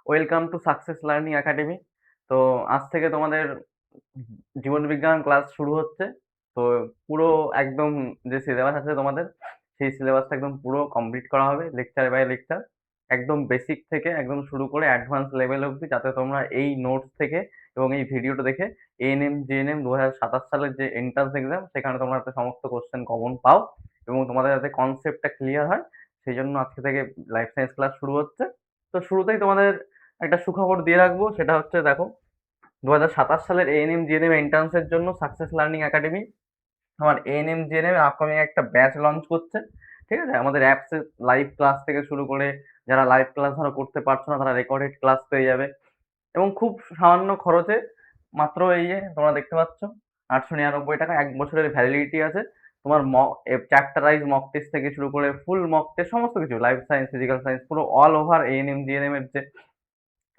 Welcome to success learning academy. তো আজ থেকে তোমাদের জীবন বিজ্ঞান ক্লাস শুরু হচ্ছে। তো পুরো একদম যে সিলেবাস আছে তোমাদের, সেই সিলেবাসটা একদম পুরো কমপ্লিট করা হবে লেকচার বাই লেকচার, একদম বেসিক থেকে একদম শুরু করে অ্যাডভান্স লেভেল অবধি, যাতে তোমরা এই নোটস থেকে এবং এই ভিডিওটা দেখে এএনএম জিএনএম 2027 সালের যে এন্ট্রান্স এক্সাম, সেখানে তোমরা যাতে সমস্ত কোশ্চেন কমন পাও এবং তোমাদের যাতে কনসেপ্টটা ক্লিয়ার হয়, সেই জন্য আজকে থেকে লাইফ সায়েন্স ক্লাস শুরু হচ্ছে। তো শুরুতেই তোমাদের একটা সুখবর দিয়ে রাখবো, সেটা হচ্ছে দেখো, 2027 সালের এএনএম জিএনএম এন্ট্রান্সের জন্য সাকসেস লার্নিং একাডেমি আমার এএনএম জিএনএম আপকামিং একটা ব্যাচ লঞ্চ করছে। ঠিক আছে, আমাদের অ্যাপসে লাইভ ক্লাস থেকে শুরু করে যারা লাইভ ক্লাস ধরো করতে পারছো না, তারা রেকর্ডেড ক্লাস পেয়ে যাবে এবং খুব সামান্য খরচে। মাত্র এই যে তোমরা দেখতে পাচ্ছ, 899 টাকা, 1 বছরের ভ্যালিডিটি আছে। তোমার চ্যাপ্টার ওয়াইজ মক টেস্ট থেকে শুরু করে ফুল মক টেস্ট, সমস্ত কিছু লাইফ সায়েন্স, ফিজিক্যাল সায়েন্স, পুরো অল ওভার এএনএম জিএনএম এর যে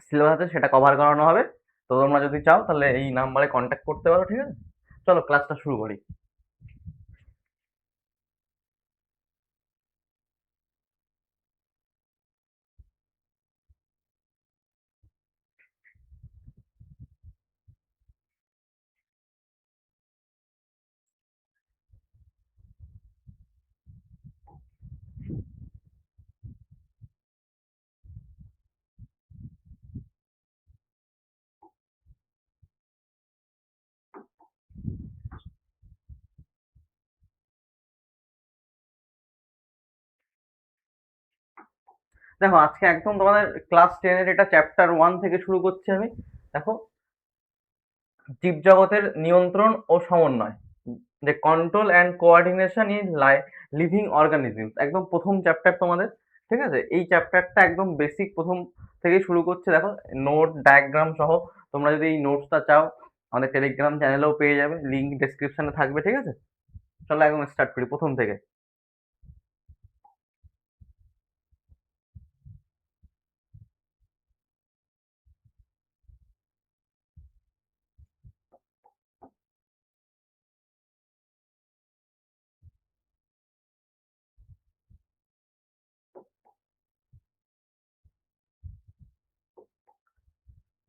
সিলেবাস আছে সেটা কভার করানো হবে। তো তোমরা যদি চাও তাহলে এই নাম্বারে কন্ট্যাক্ট করতে পারো। ঠিক আছে, চলো ক্লাসটা শুরু করি। দেখো, আজকে একদম তোমাদের ক্লাস 10-এর এটা চ্যাপ্টার 1 থেকে শুরু করছি আমি। দেখো, জীবজগতের নিয়ন্ত্রণ ও সমন্বয়, যে control and coordination in living organisms, একদম প্রথম চ্যাপ্টার তোমাদের। ঠিক আছে, এই চ্যাপ্টারটা একদম বেসিক প্রথম থেকে শুরু করছে। দেখো, নোট ডায়াগ্রাম সহ, তোমরা যদি এই নোটসটা চাও আমাদের টেলিগ্রাম চ্যানেলেও পেয়ে যাবে, লিঙ্ক ডেসক্রিপশনে থাকবে। ঠিক আছে, চলো একদম স্টার্ট করি প্রথম থেকে।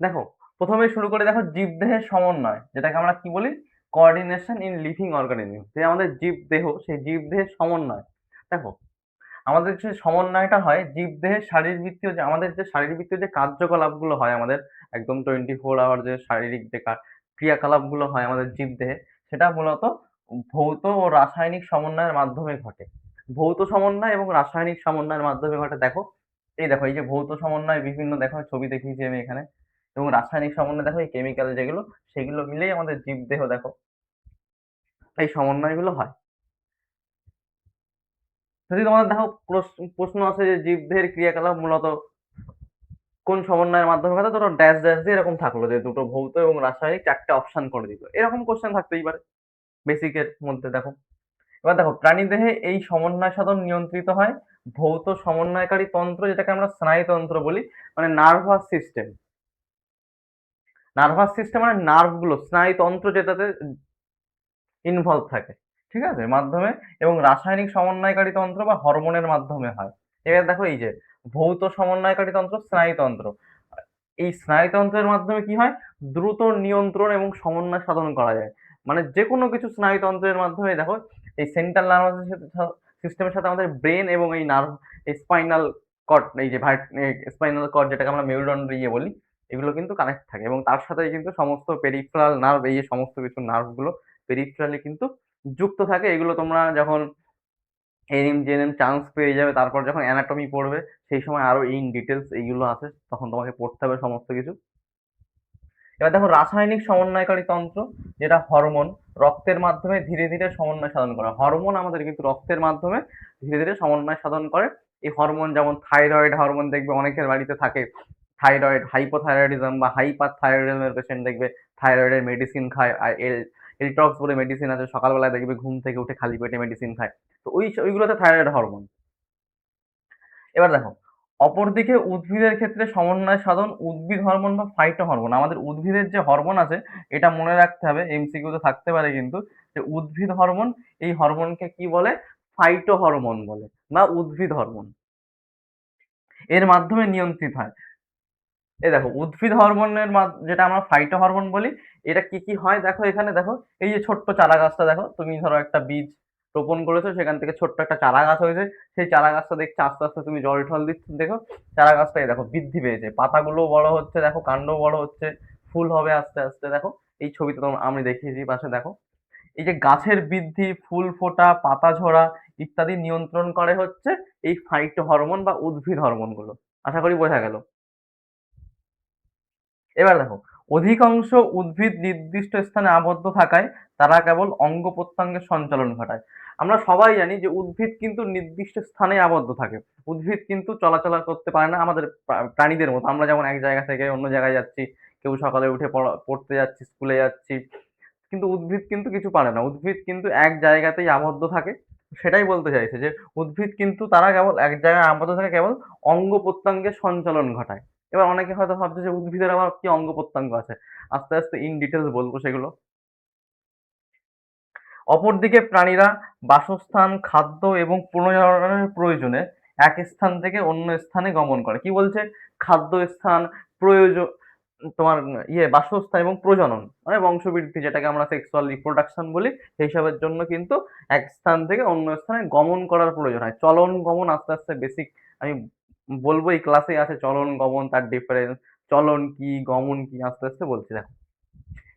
দেখো, প্রথমে শুরু করে দেখো জীবদেহের সমন্বয়, যেটাকে আমরা কি বলি, কোঅর্ডিনেশন ইন লিভিং অর্গানিজম, যে আমাদের জীবদেহ, সেই জীবদেহের সমন্বয়। দেখো, আমাদের যে সমন্বয়টা হয় জীবদেহের শারীরবৃত্তীয়, যে আমাদের যে শারীরবৃত্তীয় যে কার্যকলাপগুলো হয় আমাদের, একদম 24 আওয়ার যে শারীরিক যে ক্রিয়াকলাপগুলো হয় আমাদের জীবদেহে, সেটা মূলত ভৌত ও রাসায়নিক সমন্বয়ের মাধ্যমে ঘটে। ভৌত সমন্বয় এবং রাসায়নিক সমন্বয়ের মাধ্যমে ঘটে। দেখো, দেখো এই যে ভৌত সমন্বয়, বিভিন্ন দেখো ছবি দেখিয়েছি আমি এখানে, এবং রাসায়নিক সমন্বয় দেখো এই কেমিক্যাল যেগুলো, সেগুলো মিলেই আমাদের জীবদেহ, দেখো এই সমন্বয়গুলো হয়। যদি তোমাদের দেখো প্রশ্ন আছে যে জীবদেহের ক্রিয়াকলাপ মূলত কোন সমন্বয়ের মাধ্যমে ঘটে, ধরো ড্যাশ ড্যাশ দিয়ে এরকম থাকলো যে দুটো ভৌত এবং রাসায়নিক, চারটে অপশন করে দিল, এরকম কোশ্চেন থাকতেই পারে বেসিকের মধ্যে। দেখো, এবার দেখো, প্রাণীদেহে এই সমন্বয় সাধন নিয়ন্ত্রিত হয় ভৌত সমন্বয়কারী তন্ত্র, যেটাকে আমরা স্নায়ুতন্ত্র বলি, মানে নার্ভাস সিস্টেম। নার্ভাস সিস্টেম মানে নার্ভগুলো, স্নায়ুতন্ত্র যেটাতে ইনভলভ থাকে, ঠিক আছে, মাধ্যমে, এবং রাসায়নিক সমন্বয়কারী তন্ত্র বা হরমোনের মাধ্যমে হয়। এবার দেখো, এই যে ভৌত সমন্বয়কারী তন্ত্র, স্নায়ুতন্ত্র, এই স্নায়ুতন্ত্রের মাধ্যমে কি হয়, দ্রুত নিয়ন্ত্রণ এবং সমন্বয় সাধন করা যায়। মানে যে কোনো কিছু স্নায়ুতন্ত্রের মাধ্যমে, দেখো এই সেন্ট্রাল নার্ভাস সিস্টেমের সাথে আমাদের ব্রেন এবং এই নার্ভ, এই স্পাইনাল কর্ড, এই যে স্পাইনাল কর্ড যেটাকে আমরা মেরুদণ্ড ইয়ে বলি, এগুলো কিন্তু কানেক্ট থাকে, এবং তার সাথে কিন্তু সমস্ত পেরিফেরাল নার্ভ, এই যে সমস্ত কিছু নার্ভগুলো পেরিফেরালি কিন্তু যুক্ত থাকে। এগুলো তোমরা যখন এএনএম জেএনএম চান্স পেয়ে যাবে, তারপর যখন অ্যানাটমি পড়বে, সেই সময় আরো ইন ডিটেলস এইগুলো আছে, তখন তোমাকে পড়তে হবে সমস্ত কিছু। এবার দেখো, রাসায়নিক সমন্বয়কারী তন্ত্র, যেটা হরমোন, রক্তের মাধ্যমে ধীরে ধীরে সমন্বয় সাধন করে। হরমোন আমাদের কিন্তু রক্তের মাধ্যমে ধীরে ধীরে সমন্বয় সাধন করে। এই হরমোন যেমন থাইরয়েড হরমোন, দেখবে অনেকের বাড়িতে থাকে থাইরয়েড, হাইপোথাইরয়েডিজম বা হাইপার থাইরয়েডিজমের পেশেন্ট দেখবে থাইরয়েডের মেডিসিন খায়, আর এলটক্স বলে মেডিসিন আছে, সকালবেলায় দেখবে ঘুম থেকে উঠে খালি পেটে মেডিসিন খায়। তো ওইগুলোতে থাইরয়েড হরমোন। এবার দেখো, অপরদিকে উদ্ভিদের ক্ষেত্রে সমন্বয় সাধন উদ্ভিদ হরমোন বা ফাইটো হরমোন। আমাদের উদ্ভিদের যে হরমোন আছে, এটা মনে রাখতে হবে, এমসিকিউ তে থাকতে পারে কিন্তু, যে উদ্ভিদ হরমোন, এই হরমোনকে কি বলে, ফাইটো হরমোন বলে বা উদ্ভিদ হরমোন, এর মাধ্যমে নিয়ন্ত্রিত হয়। এই দেখো উদ্ভিদ হরমোনের যেটা আমরা ফাইটো হরমোন বলি, এটা কি কি হয় দেখো, এখানে দেখো এই যে ছোট্ট চারা গাছটা দেখো, তুমি ধরো একটা বীজ রোপণ করেছো, সেখান থেকে ছোট্ট একটা চারা গাছ হয়েছে, সেই চারা গাছটা দেখছো আস্তে আস্তে তুমি জল টল দিচ্ছ, দেখো চারা গাছটা এই দেখো বৃদ্ধি পেয়েছে, পাতাগুলো বড় হচ্ছে, দেখো কাণ্ড বড় হচ্ছে, ফুল হবে আস্তে আস্তে, দেখো এই ছবিতে আমি দেখিয়েছি পাশে দেখো। এই যে গাছের বৃদ্ধি, ফুল ফোটা, পাতা ঝরা ইত্যাদি নিয়ন্ত্রণ করে হচ্ছে এই ফাইটো হরমোন বা উদ্ভিদ হরমোন গুলো। আশা করি বোঝা গেল। এবার দেখো, অধিকাংশ উদ্ভিদ নির্দিষ্ট স্থানে আবদ্ধ থাকায় তারা কেবল অঙ্গ প্রত্যঙ্গের সঞ্চালন ঘটায়। আমরা সবাই জানি যে উদ্ভিদ কিন্তু নির্দিষ্ট স্থানে আবদ্ধ থাকে, উদ্ভিদ কিন্তু চলাচল করতে পারে না আমাদের প্রাণীদের মতো। আমরা যেমন এক জায়গা থেকে অন্য জায়গায় যাচ্ছি, কেউ সকালে উঠে পড়তে যাচ্ছি, স্কুলে যাচ্ছি, কিন্তু উদ্ভিদ কিন্তু কিছু পারে না, উদ্ভিদ কিন্তু এক জায়গাতেই আবদ্ধ থাকে। সেটাই বলতে চাইছে যে উদ্ভিদ কিন্তু তারা কেবল এক জায়গায় আবদ্ধ থাকে, কেবল অঙ্গ প্রত্যঙ্গের সঞ্চালন ঘটায়। এবার অনেকে হয়তো ভাবছে যে উদ্ভিদের আবার কি অঙ্গ প্রত্যঙ্গ আছে, আস্তে আস্তে ইন ডিটেলস বলবো সেগুলো। অপরদিকে প্রাণীরা বাসস্থান, খাদ্য এবং পুনর্জননের প্রয়োজনে এক স্থান থেকে অন্য স্থানে গমন করে। কি বলছে? খাদ্য স্থান, প্রয়োজন, তোমার বাসস্থান এবং প্রজনন মানে বংশবৃদ্ধি, যেটাকে আমরা সেক্সুয়াল রিপ্রোডাকশন বলি, সেইসবের জন্য কিন্তু এক স্থান থেকে অন্য স্থানে গমন করার প্রয়োজন হয়। চলন গমন আস্তে আস্তে বেসিক আমি বলবো, এই ক্লাসে আছে চলন গমন, তার ডিফারেন্স, চলন কি গমন কি, আস্তে আস্তে বলছি। দেখো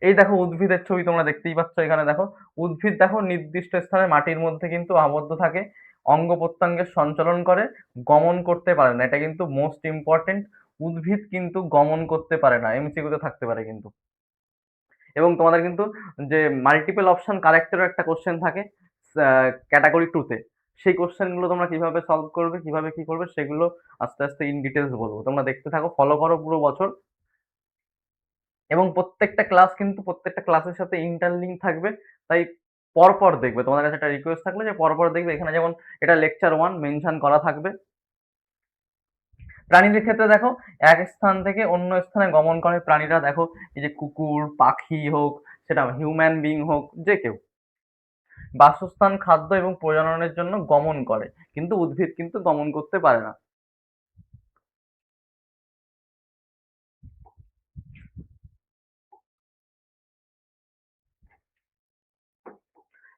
এই দেখো উদ্ভিদের ছবি তোমরা দেখতেই পাচ্ছ, এখানে দেখো উদ্ভিদ দেখো নির্দিষ্ট স্থানে মাটির মধ্যে কিন্তু আবদ্ধ থাকে, অঙ্গ প্রত্যঙ্গের সঞ্চালন করে, গমন করতে পারে না। এটা কিন্তু মোস্ট ইম্পর্টেন্ট, উদ্ভিদ কিন্তু গমন করতে পারে না, এমসিকিউতে থাকতে পারে কিন্তু। এবং তোমাদের কিন্তু যে মাল্টিপল অপশন কারেক্টেরও একটা কোশ্চেন থাকে ক্যাটাগরি 2 তে, সেই কোশ্চেন গুলো তোমরা কিভাবে সলভ করবে, কিভাবে কি করবে, সেগুলো আস্তে আস্তে ইন ডিটেলস বলবো, তোমরা দেখতে থাকো, ফলো করো পুরো বছর। এবং প্রত্যেকটা ক্লাস কিন্তু প্রত্যেকটা ক্লাসের সাথে ইন্টারলিঙ্ক থাকবে, তাই পরপর দেখবে। তোমাদের কাছে একটা রিকোয়েস্ট থাকলে যে পরপর দেখবে, এখানে যেমন এটা লেকচার 1 মেনশন করা থাকবে। প্রাণীদের ক্ষেত্রে দেখো এক স্থান থেকে অন্য স্থানে গমন করে প্রাণীরা, দেখো এই যে কুকুর, পাখি হোক, সেটা হিউম্যান বিং হোক, যে কেউ বাসস্থান, খাদ্য এবং প্রজননের জন্য গমন করে, কিন্তু উদ্ভিদ কিন্তু গমন করতে পারে না।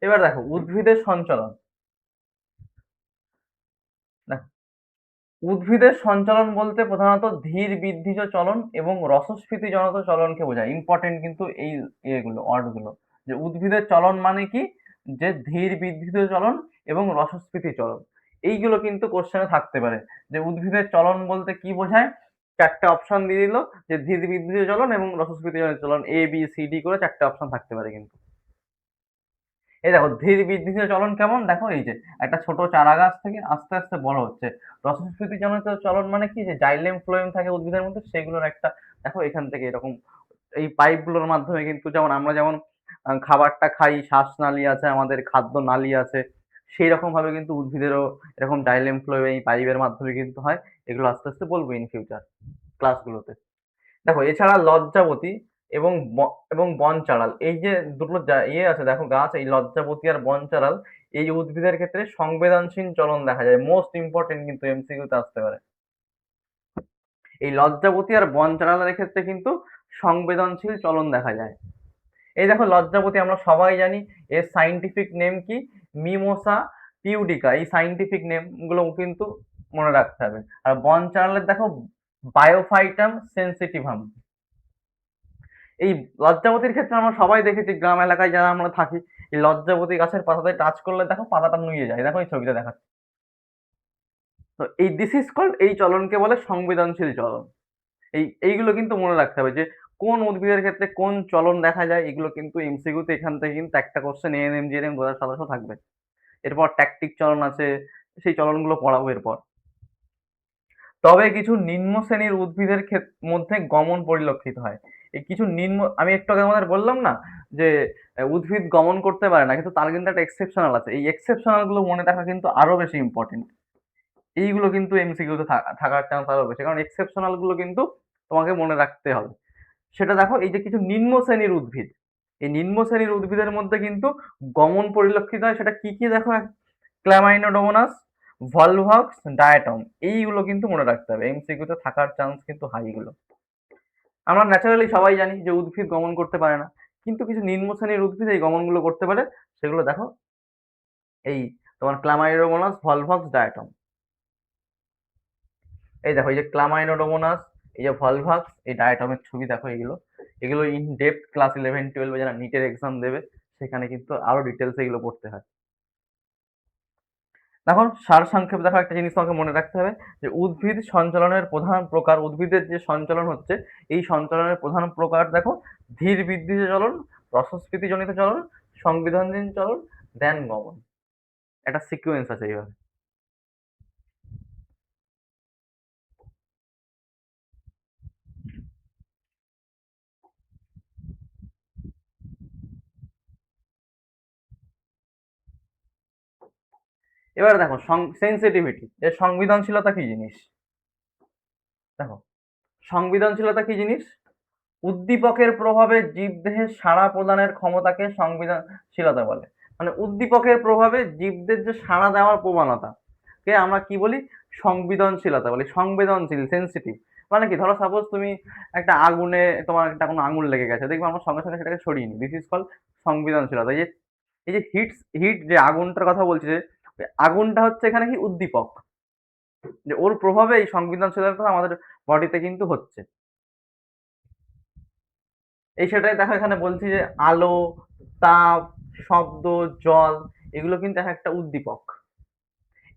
এবার দেখো উদ্ভিদের সঞ্চালন, উদ্ভিদের সঞ্চালন বলতে প্রধানত ধীর বৃদ্ধিজ চলন এবং রসস্ফীতিজনিত চলনকে বোঝায়। ইম্পর্টেন্ট কিন্তু এই ওয়ার্ডগুলো, যে উদ্ভিদের চলন মানে কি, যে ধীর বৃদ্ধিজ চলন এবং রসস্ফীতি চলন, এইগুলো কিন্তু কোশ্চেনে থাকতে পারে। যে উদ্ভিদের চলন বলতে কি বোঝায়, চারটে অপশন দিয়ে দিল, যে ধীর বৃদ্ধিজ চলন এবং রসস্ফীতিজনিত চলন, এ বি সি ডি করে চারটে অপশন থাকতে পারে কিন্তু। এই দেখো ধীর বৃদ্ধিজ চলন কেমন, দেখো এই যে একটা ছোট চারা গাছ থেকে আস্তে আস্তে বড় হচ্ছে। রসস্ফীতি জনিত চলন মানে কি, যে জাইলেম ফ্লোয়েম থাকে উদ্ভিদের মধ্যে, সেগুলোর একটা, দেখো এখান থেকে এরকম এই পাইপ গুলোর মাধ্যমে কিন্তু, যেমন আমরা যেমন খাবারটা খাই, শ্বাসনালী আছে আমাদের, খাদ্য নালী আছে, সেই রকম ভাবে কিন্তু উদ্ভিদেরও এরকম জাইলেম ফ্লোয়েম এই পাইপের মাধ্যমে কিন্তু হয়। এগুলো আস্তে আস্তে বলবো ইন ফিউচার ক্লাসগুলোতে। দেখো এছাড়া লজ্জাবতী এবং এবং বনচাঁড়াল, এই যে দুটো আছে দেখো গাছ, এই লজ্জাবতী আর বনচাঁড়াল, এই উদ্ভিদের ক্ষেত্রে সংবেদনশীল চলন দেখা যায়। মোস্ট ইম্পর্টেন্ট কিন্তু এমসিকিউতে আসতে পারে। এই লজ্জাবতী আর বনচাঁড়ালের ক্ষেত্রে কিন্তু সংবেদনশীল চলন দেখা যায়। এই দেখো লজ্জাবতী আমরা সবাই জানি, এর সাইন্টিফিক নেম কি, মিমোসা পিউডিকা, এই সাইন্টিফিক নেম গুলো কিন্তু মনে রাখতে হবে। আর বনচাঁড়ালের দেখো বায়োফাইটাম সেন্সিটিভাম। এই লজ্জাবতীর ক্ষেত্রে আমরা সবাই দেখেছি, গ্রাম এলাকায় যারা আমরা থাকি, এই লজ্জাবতী গাছের পাতাতে টাচ করলে দেখো পাতাটা নুয়ে যায়, দেখো এই ছবিটা দেখাচ্ছে। তো এই দিস ইজ কল্ড, এই চলনকে বলে সংবেদনশীল চলন। এইগুলো কিন্তু মনে রাখতে হবে, যে কোন উদ্ভিদের ক্ষেত্রে কোন চলন দেখা যায়, এগুলো কিন্তু এমসিকিউতে এখান থেকে কিন্তু একটা কোশ্চেন এএনএম জিএনএম 2017 থাকবে। এরপর ট্যাকটিক চলন আছে, সেই চলনগুলো পড়াবো এরপর। তবে কিছু নিম্ন শ্রেণীর উদ্ভিদের মধ্যে গমন পরিলক্ষিত হয়। এই কিছু নিম্ন, আমি একটু আগে আমাদের বললাম না যে উদ্ভিদ গমন করতে পারে না, কিন্তু তার কিন্তু একটা এক্সেপশনাল আছে। এই এক্সেপশনাল গুলো মনে রাখা কিন্তু আরো বেশি ইম্পর্টেন্ট। এইগুলো কিন্তু এমসিকিউতে থাকার চান্স আরো বেশি, কারণ এক্সেপশনাল গুলো কিন্তু তোমাকে মনে রাখতে হবে। সেটা দেখো এই যে কিছু নিম্ন শ্রেণীর উদ্ভিদ, এই নিম্ন শ্রেণীর উদ্ভিদের মধ্যে কিন্তু গমন পরিলক্ষিত হয়, সেটা কি কি দেখো ক্ল্যামাইনোডোমোনাস, ভলভক্স, ডায়াটম, এইগুলো কিন্তু মনে রাখতে হবে, এমসিকিউতে থাকার চান্স কিন্তু হাই এগুলো। আমরা ন্যাচারালি সবাই জানি যে উদ্ভিদ গমন করতে পারে না, কিন্তু কিছু নিম্ন শ্রেণীর উদ্ভিদ এই গমনগুলো করতে পারে। সেগুলো দেখো, এই তোমার ক্লামাইডোমোনাস, ভলভক্স, ডায়াটম। এই দেখো, এই যে ক্লামাইনোডোমোনাস, এই যে ভলভক্স, এই ডায়াটমের ছবি দেখো। এগুলো এগুলো ইন ডেপথ ক্লাস 11-12 যারা নিটের এক্সাম দেবে সেখানে কিন্তু আরো ডিটেলস এগুলো পড়তে হয়। এখন সারসংক্ষেপ দেখো, একটা জিনিস তোমাকে মনে রাখতে হবে যে উদ্ভিদ সঞ্চালনের প্রধান প্রকার, উদ্ভিদের যে সঞ্চালন হচ্ছে এই সঞ্চালনের প্রধান প্রকার দেখো, ধীর বৃদ্ধিজ চলন, রসস্ফীতিজনিত চলন, সংবিধানহীন চলন, দেন গমন। একটা সিকুয়েন্স আছে এইভাবে। এবার দেখো সেন্সিটিভিটি, এর সংবেদনশীলতা কি জিনিস। দেখো, সংবেদনশীলতা কি জিনিস? উদ্দীপকের প্রভাবে জীবদেহে সাড়া প্রদানের ক্ষমতাকে সংবেদনশীলতা বলে। মানে উদ্দীপকের প্রভাবে জীবদের যে সাড়া দেওয়ার প্রবণতা কে আমরা কি বলি? সংবেদনশীলতা বলি। সংবেদনশীল, সেন্সিটিভ। মানে কি, ধরো সাপোজ তুমি একটা আগুনে, তোমার একটা কোনো আঙুল লেগে গেছে, দেখবে আমরা সঙ্গে সঙ্গে সেটাকে সরিয়ে নিই। দিস ইজ কল সংবেদনশীলতা। এই যে হিট যে আগুনটার কথা বলছি, যে আগুনটা হচ্ছে এখানে কি উদ্দীপক, যে ওর প্রভাবে এই সংবেদনশীলতা আমাদের বডিতে কিন্তু হচ্ছে। এই সেটাই দেখো, এখানে বলছি যে আলো, তাপ, শব্দ, জল, এগুলো কিন্তু এক একটা উদ্দীপক।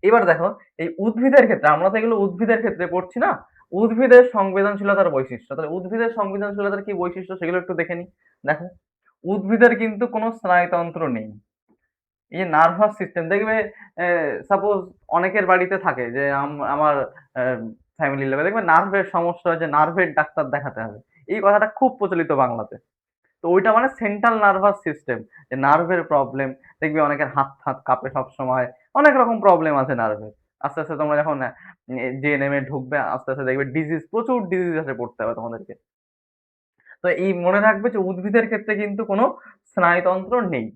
এবার দেখো, এই উদ্ভিদের ক্ষেত্রে, আমরা তো এগুলো উদ্ভিদের ক্ষেত্রে পড়ছি না, উদ্ভিদের সংবেদনশীলতার বৈশিষ্ট্য। তাহলে উদ্ভিদের সংবেদনশীলতার কি বৈশিষ্ট্য সেগুলো একটু দেখে নিই। দেখো, উদ্ভিদের কিন্তু কোনো স্নায়ুতন্ত্র নেই। এই যে নার্ভাস সিস্টেম দেখবে, সাপোজ অনেকের বাড়িতে থাকে যে আমার ফ্যামিলির লোকে দেখবে নার্ভের সমস্যা হয়েছে, নার্ভের ডাক্তার দেখাতে হবে। এই কথাটা খুব প্রচলিত বাংলাতে। তো ওইটা মানে সেন্ট্রাল নার্ভাস সিস্টেম, যে নার্ভের প্রবলেম। দেখবি অনেকের হাত হাত কাঁপে সব সময়, অনেক রকম প্রবলেম আছে নার্ভের। আস্তে আস্তে তোমরা যখন জিএনএম এ ঢুকবে, আস্তে আস্তে দেখবে ডিজিজ, প্রচুর ডিজিজ আছে, পড়তে হবে তোমাদেরকে। তো এই মনে রাখবে যে উদ্ভিদের ক্ষেত্রে কিন্তু কোনো স্নায়ুতন্ত্র নেই।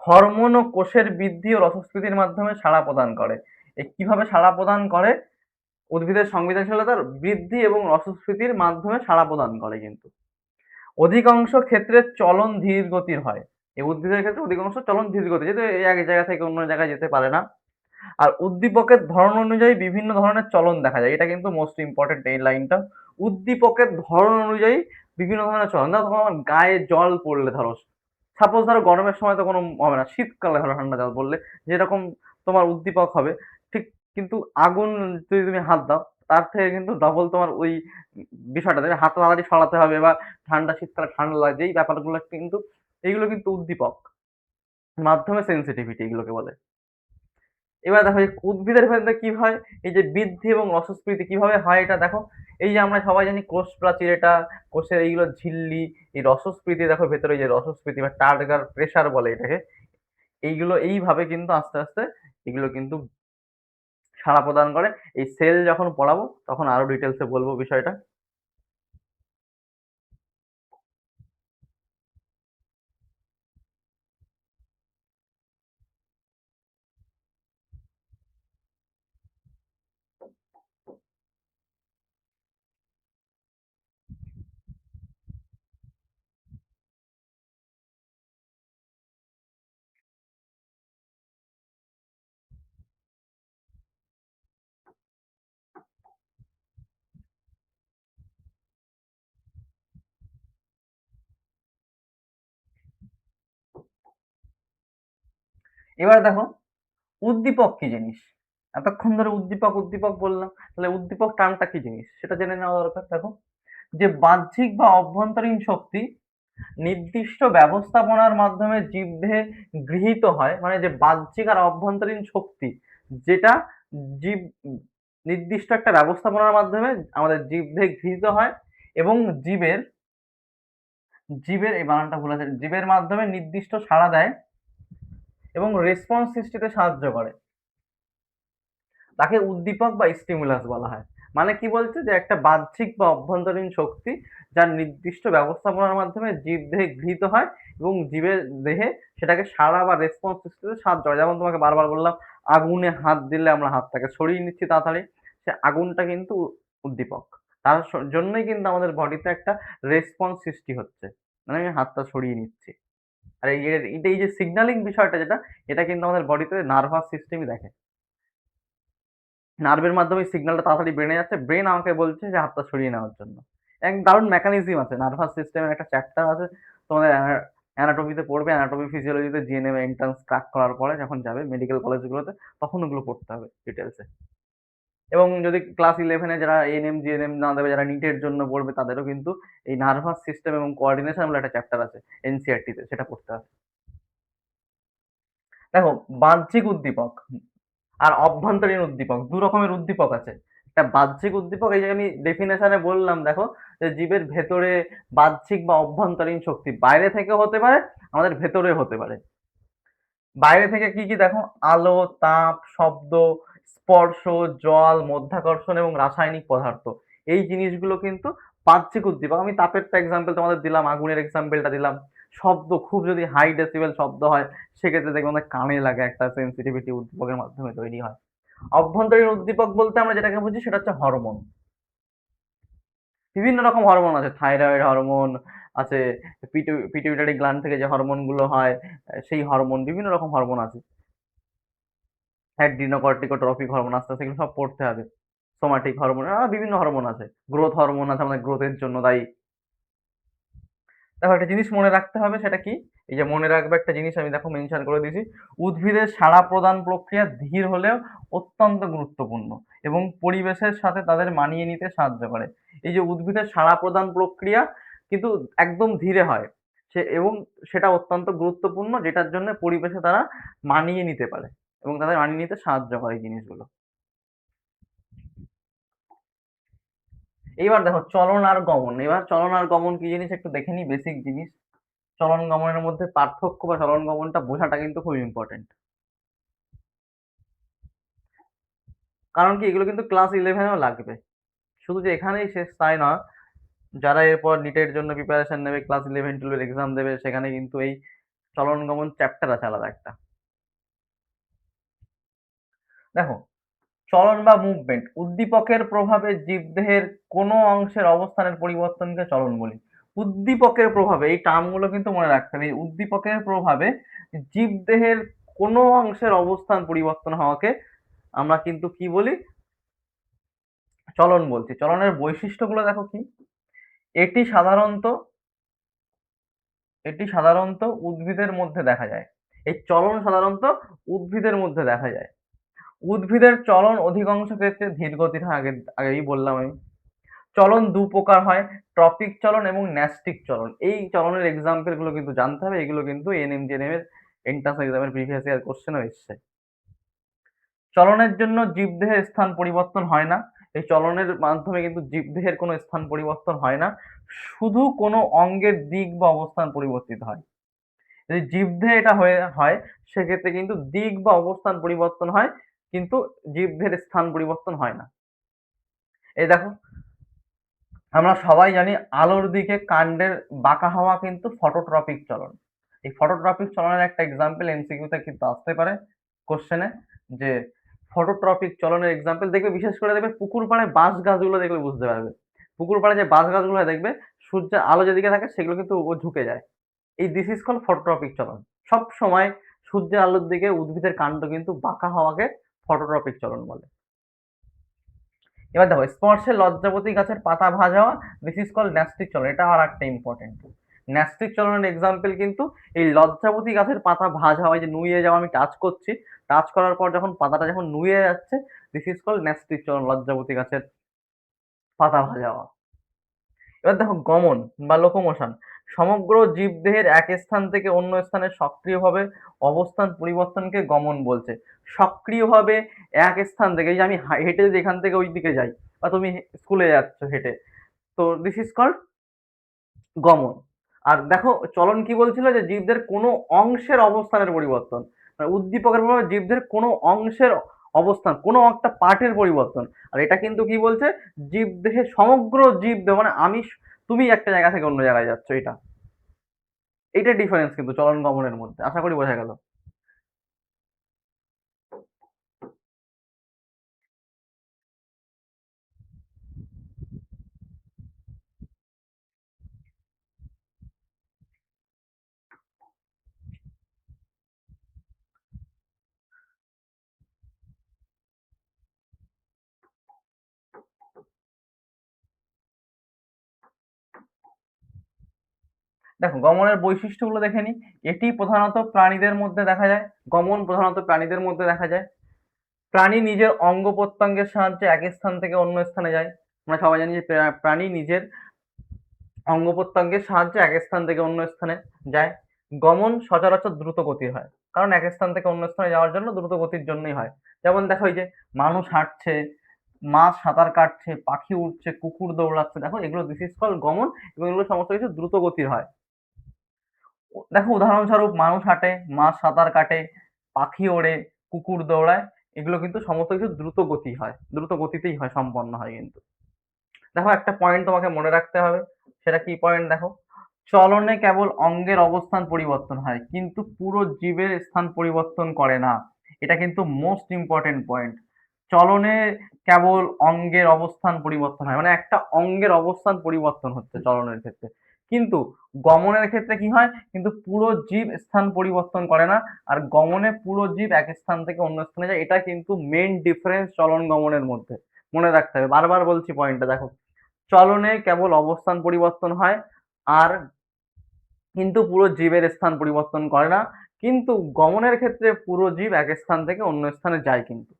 হরমোন ও কোষের বৃদ্ধি ও রসস্ফীতির মাধ্যমে সাড়া প্রদান করে। এই কিভাবে সাড়া প্রদান করে? উদ্ভিদের সংবেদনশীলতার বৃদ্ধি এবং রসস্ফীতির মাধ্যমে সাড়া প্রদান করে কিন্তু। অধিকাংশ ক্ষেত্রে চলন ধীর গতির হয়। এই উদ্ভিদের ক্ষেত্রে অধিকাংশ চলন ধীর গতির, যেহেতু এই এক জায়গা থেকে অন্য জায়গায় যেতে পারে না। আর উদ্দীপকের ধরন অনুযায়ী বিভিন্ন ধরনের চলন দেখা যায়। এটা কিন্তু মোস্ট ইম্পর্টেন্ট এই লাইনটা। উদ্দীপকের ধরন অনুযায়ী বিভিন্ন ধরনের চলন। ধরো তোমার গায়ে জল পড়লে, ধরো সাপোজ ধরো গরমের সময় তো কোনো হবে না, শীতকালে ধরো ঠান্ডা জল পড়লে যেরকম তোমার উদ্দীপক হবে, ঠিক কিন্তু আগুন যদি তুমি হাত দাও, তার থেকে কিন্তু ডবল তোমার ওই বিষয়টা, হাত তাড়াতাড়ি সরাতে হবে, বা ঠান্ডা শীতকালে ঠান্ডা লাগে, এই ব্যাপারগুলো কিন্তু, এইগুলো কিন্তু উদ্দীপক মাধ্যমে সেন্সিটিভিটি এগুলোকে বলে। এবার দেখো, এই উদ্ভিদের ক্ষেত্রে কি হয়, এই যে বৃদ্ধি এবং রসস্ফীতি কিভাবে হয় এটা দেখো। এই যে আমরা সবাই জানি কোষ প্রাচীর, এটা কোষের এইগুলো ঝিল্লি, এই রসস্ফীতি দেখো ভেতরে, যে রসস্ফীতি বা টার্গার প্রেসার বলে এটাকে, এইগুলো এইভাবে কিন্তু আস্তে আস্তে এগুলো কিন্তু সাড়া প্রদান করে। এই সেল যখন পড়াবো তখন আরো ডিটেলসে বলবো বিষয়টা। এবার দেখো, উদ্দীপক কি জিনিস। এতক্ষণ ধরে উদ্দীপক উদ্দীপক বললাম, তাহলে উদ্দীপক টার্মটা কি জিনিস সেটা জেনে নেওয়া দরকার। দেখো, যে বাহ্যিক বা অভ্যন্তরীণ শক্তি নির্দিষ্ট ব্যবস্থাপনার মাধ্যমে জীবদেহে গৃহীত হয়, মানে যে বাহ্যিক আর অভ্যন্তরীণ শক্তি, যেটা জীব নির্দিষ্ট একটা ব্যবস্থাপনার মাধ্যমে আমাদের জীবদেহে গৃহীত হয়, এবং জীবের জীবের এই বানানটা ভুল আছে, জীবের মাধ্যমে নির্দিষ্ট সাড়া দেয় এবং রেসপন্স সৃষ্টিতে সাহায্য করে, তাকে উদ্দীপক বা স্টিমুলাস বলা হয়। মানে কি বলছে যে একটা বাহ্যিক বা অভ্যন্তরীণ শক্তি যার নির্দিষ্ট ব্যবস্থাপনার মাধ্যমে জীব দেহে গৃহীত হয় এবং জীবের দেহে সেটাকে সাড়া বা রেসপন্স সিস্টেমে সাহায্য করে। যেমন তোমাকে বারবার বললাম, আগুনে হাত দিলে আমরা হাতটাকে সরিয়ে নিচ্ছি তাড়াতাড়ি, সে আগুনটা কিন্তু উদ্দীপক। তার জন্যই কিন্তু আমাদের বডিতে একটা রেসপন্স সৃষ্টি হচ্ছে, মানে আমি হাতটা সরিয়ে নিচ্ছি। আর এই যে সিগন্যালিং বিষয়টা যেটা, এটা কিন্তু আমাদের বডিতে নার্ভাস সিস্টেমই দেখে। নার্ভের মাধ্যমে সিগন্যালটা তাড়াতাড়ি ব্রেনে যাচ্ছে, ব্রেন আমাকে বলছে যে হাতটা সরিয়ে নেওয়ার জন্য। এক দারুণ মেকানিজম আছে, নার্ভাস সিস্টেমের একটা চ্যাপ্টার আছে, তোমাদের অ্যানাটমিতে পড়বে, অ্যানাটমি ফিজিওলজিতে জিএনএম এন্ট্রান্স ক্র্যাক করার পরে যখন যাবে মেডিকেল কলেজগুলোতে, তখন ওগুলো পড়তে হবে ডিটেলসে। এবং যদি ক্লাস 11 যারা এএনএম জিএনএম না দেবে, যারা নিটের জন্য পড়বে, তাদেরও কিন্তু এই নার্ভাস সিস্টেম এবং কোঅর্ডিনেশন বলে একটা চ্যাপ্টার আছে এনসিইআরটি তে, সেটা পড়তে হবে। দেখো, বাহ্যিক উদ্দীপক আর অভ্যন্তরীণ উদ্দীপক, দু রকমের উদ্দীপক আছে। একটা বাহ্যিক উদ্দীপক, এই যে আমি ডেফিনেশনে বললাম, দেখো যে জীবের ভেতরে বাহ্যিক বা অভ্যন্তরীণ শক্তি বাইরে থেকে হতে পারে, আমাদের ভেতরে হতে পারে। বাইরে থেকে কি কি দেখো, আলো, তাপ, শব্দ, স্পর্শ, জল, মধ্যাকর্ষণ এবং রাসায়নিক পদার্থ, এই জিনিসগুলো কিন্তু বাহ্যিক উদ্দীপক। আমি তাপেরটা এক্সাম্পল তোমাদের দিলাম, আগুনের এক্সাম্পলটা দিলাম। শব্দ, খুব যদি হাই ডেসিবেল শব্দ হয়, সেক্ষেত্রে দেখবে আমাদের কানে লাগে, একটা সেন্সিটিভিটি উদ্দীপকের মাধ্যমে তৈরি হয়। অভ্যন্তরীণ উদ্দীপক বলতে আমরা যেটাকে বুঝি সেটা হচ্ছে হরমোন। বিভিন্ন রকম হরমোন আছে, থাইরয়েড হরমোন আছে, পিটুইটারি গ্ল্যান্ড থেকে যে হরমোন গুলো হয়, সেই হরমোন, বিভিন্ন রকম হরমোন আছে। অ্যাড্রিনোকর্টিকোট্রপিক হরমোন, আস্তে আস্তে এগুলো সব পড়তে হবে। সোমাটিক হরমোন, বিভিন্ন হরমোন আছে। গ্রোথ হরমোন আছে, আমাদের গ্রোথের জন্য দায়ী। দেখো, একটা জিনিস মনে রাখতে হবে, সেটা কি? এই যে মনে রাখবে একটা জিনিস, আমি দেখো মেনশন করে দিয়েছি, উদ্ভিদের সাড়া প্রদান প্রক্রিয়া ধীর হলেও অত্যন্ত গুরুত্বপূর্ণ এবং পরিবেশের সাথে তাদের মানিয়ে নিতে সাহায্য করে। এই যে উদ্ভিদের সাড়া প্রদান প্রক্রিয়া কিন্তু একদম ধীরে হয়, এবং সেটা অত্যন্ত গুরুত্বপূর্ণ, যেটার জন্য পরিবেশে তারা মানিয়ে নিতে পারে এবং তাদের মানিয়ে নিতে সাহায্য করে এই জিনিসগুলো। এইবার দেখো চলন আর গমন। এবার চলন আর গমন কি জিনিস একটু দেখে নিই, বেসিক জিনিস। চলন গমনের মধ্যে পার্থক্য বা চলন গমনটা বোঝাটা কিন্তু খুব ইম্পর্টেন্ট। কারণ কি, এগুলো কিন্তু ক্লাস 11-এও লাগবে। শুধু যে এখানেই শেষ তাই নয়, যারা এরপর নিটের জন্য প্রিপারেশন নেবে, ক্লাস 11-12 এক্সাম দেবে, সেখানে কিন্তু এই চলন গমন চ্যাপ্টার আছে আলাদা একটা। দেখো, চলন বা মুভমেন্ট, উদ্দীপকের প্রভাবে জীবদেহের কোনো অংশের অবস্থানের পরিবর্তনকে চলন বলি। উদ্দীপকের প্রভাবে, এই টার্মগুলো কিন্তু মনে রাখতে হবে। এই উদ্দীপকের প্রভাবে জীবদেহের কোনো অংশের অবস্থান পরিবর্তন হওয়াকে আমরা কিন্তু কি বলি, চলন বলছি। চলনের বৈশিষ্ট্যগুলো দেখো কি, এটি সাধারণত এটি সাধারণত উদ্ভিদের মধ্যে দেখা যায়। এই চলন সাধারণত উদ্ভিদের মধ্যে দেখা যায়। উদ্ভিদের চলন অধিকাংশ ক্ষেত্রে ধীর গতির হয়, আগেই বললাম আমি। চলন দু প্রকার হয়, ট্রপিক চলন এবং ন্যাস্টিক চলন। এই চলনের এক্সাম্পল গুলো কিন্তু জানতে হবে, এগুলো কিন্তু এনএম জেএনএম এর এন্ট্রান্স এক্সামের প্রিভিয়াস ইয়ার কোশ্চেনও এসছে। চলনের জন্য জীবদেহের স্থান পরিবর্তন হয় না। এই চলনের মাধ্যমে কিন্তু জীবদেহের কোনো স্থান পরিবর্তন হয় না, শুধু কোনো অঙ্গের দিক বা অবস্থান পরিবর্তিত হয়। যদি জীবদেহে এটা হয়, সেক্ষেত্রে কিন্তু দিক বা অবস্থান পরিবর্তন হয়, কিন্তু জীবদেহের স্থান পরিবর্তন হয় না। এই দেখো, আমরা সবাই জানি আলোর দিকে কাণ্ডের বাঁকা হওয়া কিন্তু ফটোট্রপিক চলন। এই ফটোট্রপিক চলনের একটা এক্সাম্পল এমসিকিউতে কিন্তু আসতে পারে কোশ্চেনে, যে ফটোট্রপিক চলনের এক্সাম্পল দেখবে, বিশেষ করে দেখবে পুকুর পাড়ে বাঁশ গাছগুলো দেখলে বুঝতে পারবে। পুকুর পাড়ে যে বাঁশ গাছগুলো দেখবে, সূর্যের আলো যেদিকে থাকে সেগুলো কিন্তু ও ঝুঁকে যায়। এই দিস ইজ কল ফটোট্রপিক চলন। সব সময় সূর্যের আলোর দিকে উদ্ভিদের কাণ্ড কিন্তু বাঁকা হওয়াকে ফটোট্রপিক চলন বলে। এবার দেখো, স্পর্শে লজ্জাবতী গাছের পাতা ভাঁজ হওয়া, দিস ইজ কল ন্যাস্টিক চলন। এটা আর একটা ইম্পর্টেন্ট। ন্যাস্টিক চলনের এক্সাম্পল কিন্তু এই লজ্জাবতী গাছের পাতা ভাঁজ হওয়া, যে নুয়ে যাওয়া, আমি টাচ করছি, টাচ করার পর যখন পাতাটা যখন নুয়ে যাচ্ছে, দিস ইজ কল ন্যাস্টিক চলন, লজ্জাবতী গাছের পাতা ভাঁজ হওয়া। এবার দেখো গমন বা লোকোমোশন, সমগ্র জীবদেহের এক স্থান থেকে অন্য স্থানে সক্রিয়ভাবে অবস্থান পরিবর্তনকে গমন বলছে। সক্রিয়ভাবে এক স্থান থেকে, এই যে আমি হেঁটে যদি এখান থেকে ওই দিকে যাই, বা তুমি স্কুলে যাচ্ছ হেঁটে, তো দিস ইজ কল্ড গমন। আর দেখো চলন কি বলছিল, যে জীবদের কোনো অংশের অবস্থানের পরিবর্তন, মানে উদ্দীপকের প্রভাবে জীবদের কোনো অংশের অবস্থান, কোনো একটা পার্টের পরিবর্তন। আর এটা কিন্তু কি বলছে, জীবদেহে সমগ্র জীবদেহ, মানে তুমি একটা জায়গা থেকে অন্য জায়গায় যাচ্ছ, এইটা ডিফারেন্স কিন্তু চলন গমনের মধ্যে। আশা করি বোঝা গেল। দেখো গমনের বৈশিষ্ট্যগুলো দেখে নিই। এটি প্রধানত প্রাণীদের মধ্যে দেখা যায়। গমন প্রধানত প্রাণীদের মধ্যে দেখা যায়। প্রাণী নিজের অঙ্গ প্রত্যঙ্গের সাহায্যে এক স্থান থেকে অন্য স্থানে যায়। আমরা সবাই জানি যে প্রাণী নিজের অঙ্গ প্রত্যঙ্গের সাহায্যে এক স্থান থেকে অন্য স্থানে যায়। গমন সচরাচর দ্রুত গতির হয়, কারণ এক স্থান থেকে অন্য স্থানে যাওয়ার জন্য দ্রুত গতির জন্যই হয়। যেমন দেখো এই যে মানুষ হাঁটছে, মাছ সাঁতার কাটছে, পাখি উঠছে, কুকুর দৌড়াচ্ছে, দেখো এগুলো দিস ইজ কল গমন, এবং এগুলো সমস্ত কিছু দ্রুত গতির হয়। দেখো উদাহরণস্বরূপ মানুষ হাঁটে, মাছ সাঁতার কাটে, পাখি ওড়ে, কুকুর দৌড়ায়, এগুলো কিন্তু সমস্ত কিছু দ্রুত গতি হয়, দ্রুত গতিতেই হয়, সম্পন্ন হয় কিন্তু। দেখো একটা পয়েন্ট তোমাকে মনে রাখতে হবে। সেটা কি পয়েন্ট দেখো, চলনে কেবল অঙ্গের অবস্থান পরিবর্তন হয়, কিন্তু পুরো জীবের স্থান পরিবর্তন করে না। এটা কিন্তু মোস্ট ইম্পর্টেন্ট পয়েন্ট। চলনে কেবল অঙ্গের অবস্থান পরিবর্তন হয়, মানে একটা অঙ্গের অবস্থান পরিবর্তন হচ্ছে চলনের ক্ষেত্রে। কিন্তু গমনের ক্ষেত্রে কি হয়, কিন্তু পুরো জীব স্থান পরিবর্তন করে না। আর গমনে পুরো জীব এক স্থান থেকে অন্য স্থানে যায়, এটা কিন্তু মেন ডিফারেন্স চলন গমনের মধ্যে। মনে রাখতে হবে, বারবার বলছি পয়েন্টটা দেখো, চলনে কেবল অবস্থান পরিবর্তন হয়, আর কিন্তু পুরো জীবের স্থান পরিবর্তন করে না। কিন্তু গমনের ক্ষেত্রে পুরো জীব এক স্থান থেকে অন্য স্থানে যায় কিন্তু।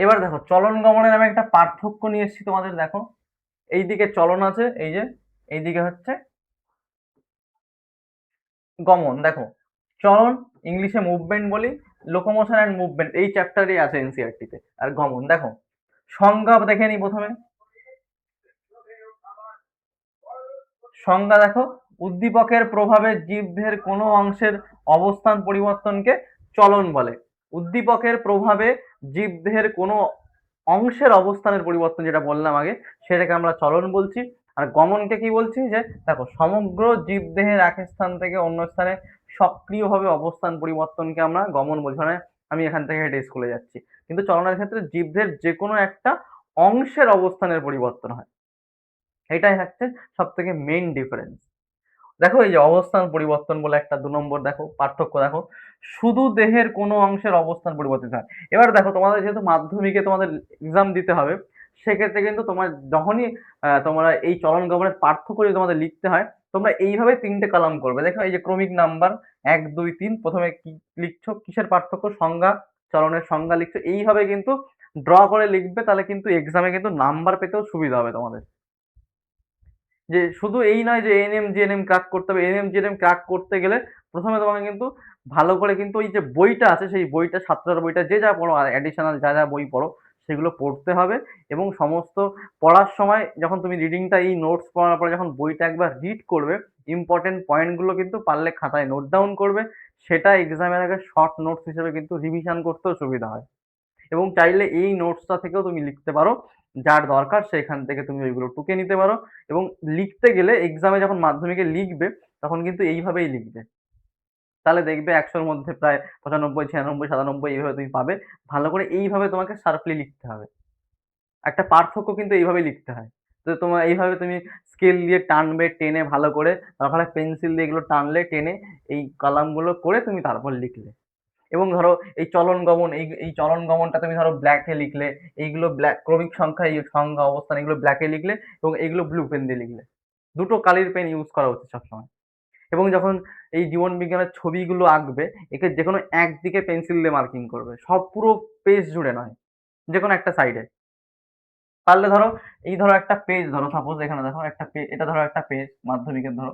এবার দেখো চলন গমনের আমি একটা পার্থক্য নিয়ে এসেছি তোমাদের, দেখো এইদিকে চলন আছে, এই যে এইদিকে হচ্ছে গমন। দেখো চলন ইংলিশে মুভমেন্ট বলি, লোকোমোশন অ্যান্ড মুভমেন্ট এই চ্যাপ্টারই আছে এনসিইআরটি তে। আর গমন দেখো, সংজ্ঞা দেখে নি প্রথমে। সংজ্ঞা দেখো, উদ্দীপকের প্রভাবে জীবদেহের কোনো অংশের অবস্থান পরিবর্তনকে চলন বলে। উদ্দীপকের প্রভাবে জীবদেহের কোনো অংশের অবস্থানের পরিবর্তন, যেটা বললাম আগে, সেটাকে আমরা চলন বলছি। আর গমনকে কি বলছি, যে দেখো সমগ্র জীবদেহের এক স্থান থেকে অন্য স্থানে সক্রিয়ভাবে অবস্থান পরিবর্তনকে আমরা গমন বলছি। মানে আমি এখান থেকে হেঁটে স্কুলে যাচ্ছি, কিন্তু চলনের ক্ষেত্রে জীবদেহের যে কোনো একটা অংশের অবস্থানের পরিবর্তন হয়। এটাই হচ্ছে সব থেকে মেইন ডিফারেন্স। দেখো এই যে অবস্থান পরিবর্তন বলে একটা ২ নম্বর দেখো পার্থক্য দেখো, শুধু দেহের কোনো অংশের অবস্থান পরিবর্তিত হয়। এবার দেখো তোমাদের যেহেতু মাধ্যমিকে তোমাদের এক্সাম দিতে হবে, সেক্ষেত্রে কিন্তু তোমার যখনই তোমরা এই চলন গমনের পার্থক্য যদি তোমাদের লিখতে হয়, তোমরা এইভাবে ৩টে কলাম করবে। দেখো এই যে ক্রমিক নাম্বার ১, ২, ৩, প্রথমে কি লিখছো, কিসের পার্থক্য, সংজ্ঞা, চলনের সংজ্ঞা লিখছো, এইভাবে কিন্তু ড্র করে লিখবে, তাহলে কিন্তু এক্সামে কিন্তু নাম্বার পেতেও সুবিধা হবে তোমাদের। যে শুধু এই নয় যে এএনএম জিএনএম ক্র্যাক করতে হবে, এএনএম জিএনএম ক্র্যাক করতে গেলে প্রথমে তোমাকে কিন্তু ভালো করে কিন্তু ওই যে বইটা আছে, সেই বইটা, সাতটার বইটা, যে যা পড়ো অ্যাডিশনাল যা যা বই পড়ো সেগুলো পড়তে হবে। এবং সমস্ত পড়ার সময় যখন তুমি রিডিংটা, এই নোটস পড়ার পরে যখন বইটা একবার রিড করবে, ইম্পর্টেন্ট পয়েন্টগুলো কিন্তু পারলে খাতায় নোট ডাউন করবে। সেটা এক্সামের আগে শর্ট নোটস হিসেবে কিন্তু রিভিশন করতেও সুবিধা হয়। এবং চাইলে এই নোটসটা থেকেও তুমি লিখতে পারো, যার দরকার সেখান থেকে তুমি ওইগুলো টুকে নিতে পারো। এবং লিখতে গেলে এক্সামে যখন মাধ্যমিকে লিখবে, তখন কিন্তু এইভাবেই লিখবে, তাহলে দেখবে ১০০-র মধ্যে প্রায় ৯৫, ৯৬, ৯৭ এইভাবে তুমি পাবে। ভালো করে এইভাবে তোমাকে শার্পলি লিখতে হবে। একটা পার্থক্য কিন্তু এইভাবেই লিখতে হয়। তো তোমার এইভাবে তুমি স্কেল দিয়ে টানবে, টেনে ভালো করে, তারপরে পেন্সিল দিয়ে এগুলো টানলে, টেনে এই কলামগুলো করে তুমি তারপর লিখলে। এবং ধরো এই চলন গমন, এই এই চলন গমনটা তুমি ধরো ব্ল্যাকে লিখলে, এইগুলো ব্ল্যাক ক্রমিক সংখ্যা, এই সংখ্যা অবস্থান, এগুলো ব্ল্যাকে লিখলে, এবং এইগুলো ব্লু পেন দিয়ে লিখলে। দুটো কালির পেন ইউজ করা উচিত সবসময়। এবং যখন এই জীবন বিজ্ঞানের ছবিগুলো আঁকবে, একে যে কোনো একদিকে পেন্সিল দিয়ে মার্কিং করবে, সব পুরো পেজ জুড়ে নয়, যে কোনো একটা সাইডে। পারলে ধরো এই ধরো একটা পেজ, ধরো সাপোজ এখানে দেখো একটা পেজ, এটা ধরো একটা পেজ মাধ্যমিকের, ধরো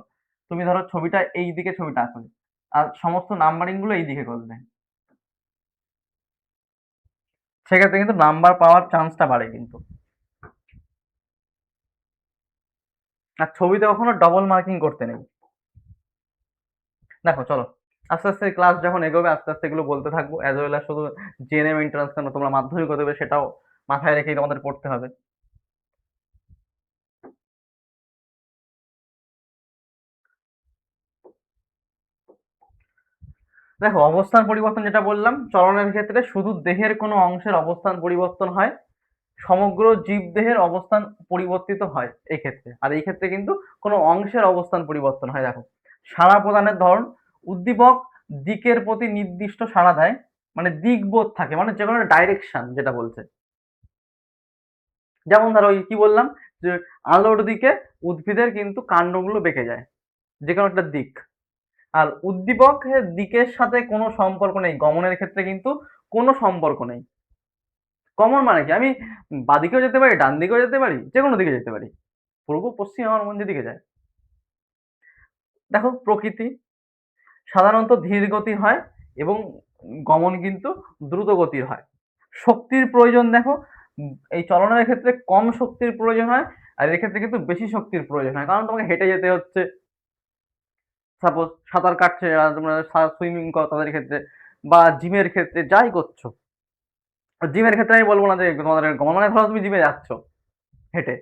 তুমি ধরো ছবিটা এই দিকে ছবিটা আঁকলে, আর সমস্ত নাম্বারিং গুলো এই দিকে করবে। সেক্ষেত্রে কিন্তু নাম্বার পাওয়ার চান্সটা বাড়ে কিন্তু। আর ছবিতে কখনো ডবল মার্কিং করতে নেই। দেখো চলো, আস্তে আস্তে ক্লাস যখন এগোবে আস্তে আস্তে এগুলো বলতে থাকবো, অ্যাজ ওয়েল as শুধু জেএনএম এন্ট্রান্স কেন, তোমরা মাধ্যমিকও দেবে সেটাও মাথায় রেখেই তোমাদের পড়তে হবে। দেখো অবস্থান পরিবর্তন যেটা বললাম, চলনের ক্ষেত্রে শুধু দেহের কোনো অংশের অবস্থান পরিবর্তন হয়, সমগ্র জীবদেহের অবস্থান পরিবর্তিত হয় এই ক্ষেত্রে। আর এই ক্ষেত্রে কিন্তু কোনো অংশের অবস্থান পরিবর্তন হয়। দেখো সাড়া প্রদানের ধরন, উদ্দীপক দিকের প্রতি নির্দিষ্ট সাড়া দেয়, মানে দিকবোধ থাকে, মানে যে কোনো ডাইরেকশন যেটা বলছে। যেমন ধরো ওই কি বললাম, যে আলোর দিকে উদ্ভিদের কিন্তু কাণ্ডগুলো বেঁকে যায়, যে কোনো একটা দিক। আর উদ্দীপকের দিকের সাথে কোনো সম্পর্ক নেই, গমনের ক্ষেত্রে কিন্তু কোনো সম্পর্ক নেই। গমন মানে কি, আমি বাদিকেও যেতে পারি, ডান দিকেও যেতে পারি, যে কোনো দিকে যেতে পারি, পূর্ব পশ্চিম আমার মন যেদিকে যায়। দেখো প্রকৃতি সাধারণত ধীর গতির হয় এবং গমন কিন্তু দ্রুত গতির হয়। শক্তির প্রয়োজন দেখো, এই চলনের ক্ষেত্রে কম শক্তির প্রয়োজন হয়, আর এর ক্ষেত্রে কিন্তু বেশি শক্তির প্রয়োজন হয়, কারণ তোমাকে হেঁটে যেতে হচ্ছে। সাপোজ সাঁতার কাটছে যারা, তোমরা সুইমিং করো তাদের ক্ষেত্রে, বা জিমের ক্ষেত্রে যাই করছো। জিমের ক্ষেত্রে আমি বলবো না যে তোমাদের গমন মানে ধরো তুমি জিমে যাচ্ছ হেঁটে।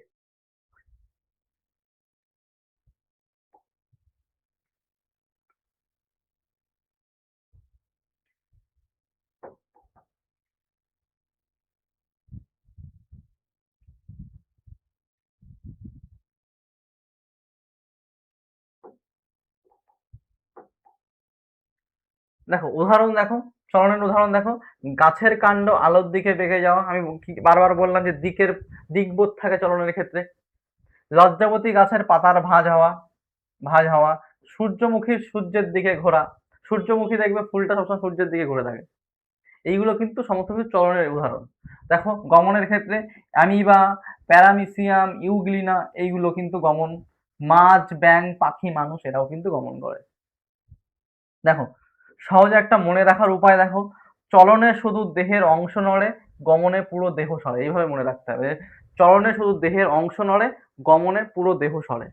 দেখো উদাহরণ দেখো, চলনের উদাহরণ দেখো, গাছের কাণ্ড আলোর দিকে বেঁকে যাওয়া, আমি বারবার বললাম যে দিকবোধ থাকে চলনের ক্ষেত্রে। লজ্জাবতী গাছের পাতার ভাঁজ হওয়া, সূর্যমুখীর সূর্যের দিকে ঘোরা, সূর্যমুখী দেখবে ফুলটা সবসময় সূর্যের দিকে ঘুরে থাকে। এইগুলো কিন্তু সমস্ত কিছু চলনের উদাহরণ। দেখো গমনের ক্ষেত্রে অ্যামিবা, প্যারামিসিয়াম, ইউগ্লিনা এইগুলো কিন্তু গমন। মাছ, ব্যাং, পাখি, মানুষ এরাও কিন্তু গমন করে। দেখো সহজে একটা মনে রাখার উপায় দেখো, চলনে শুধু দেহের অংশ নড়ে, গমনে পুরো দেহ সরে, এইভাবে মনে রাখতে হবে। চলনে শুধু দেহের অংশ নড়ে, গমনে পুরো দেহ সরে।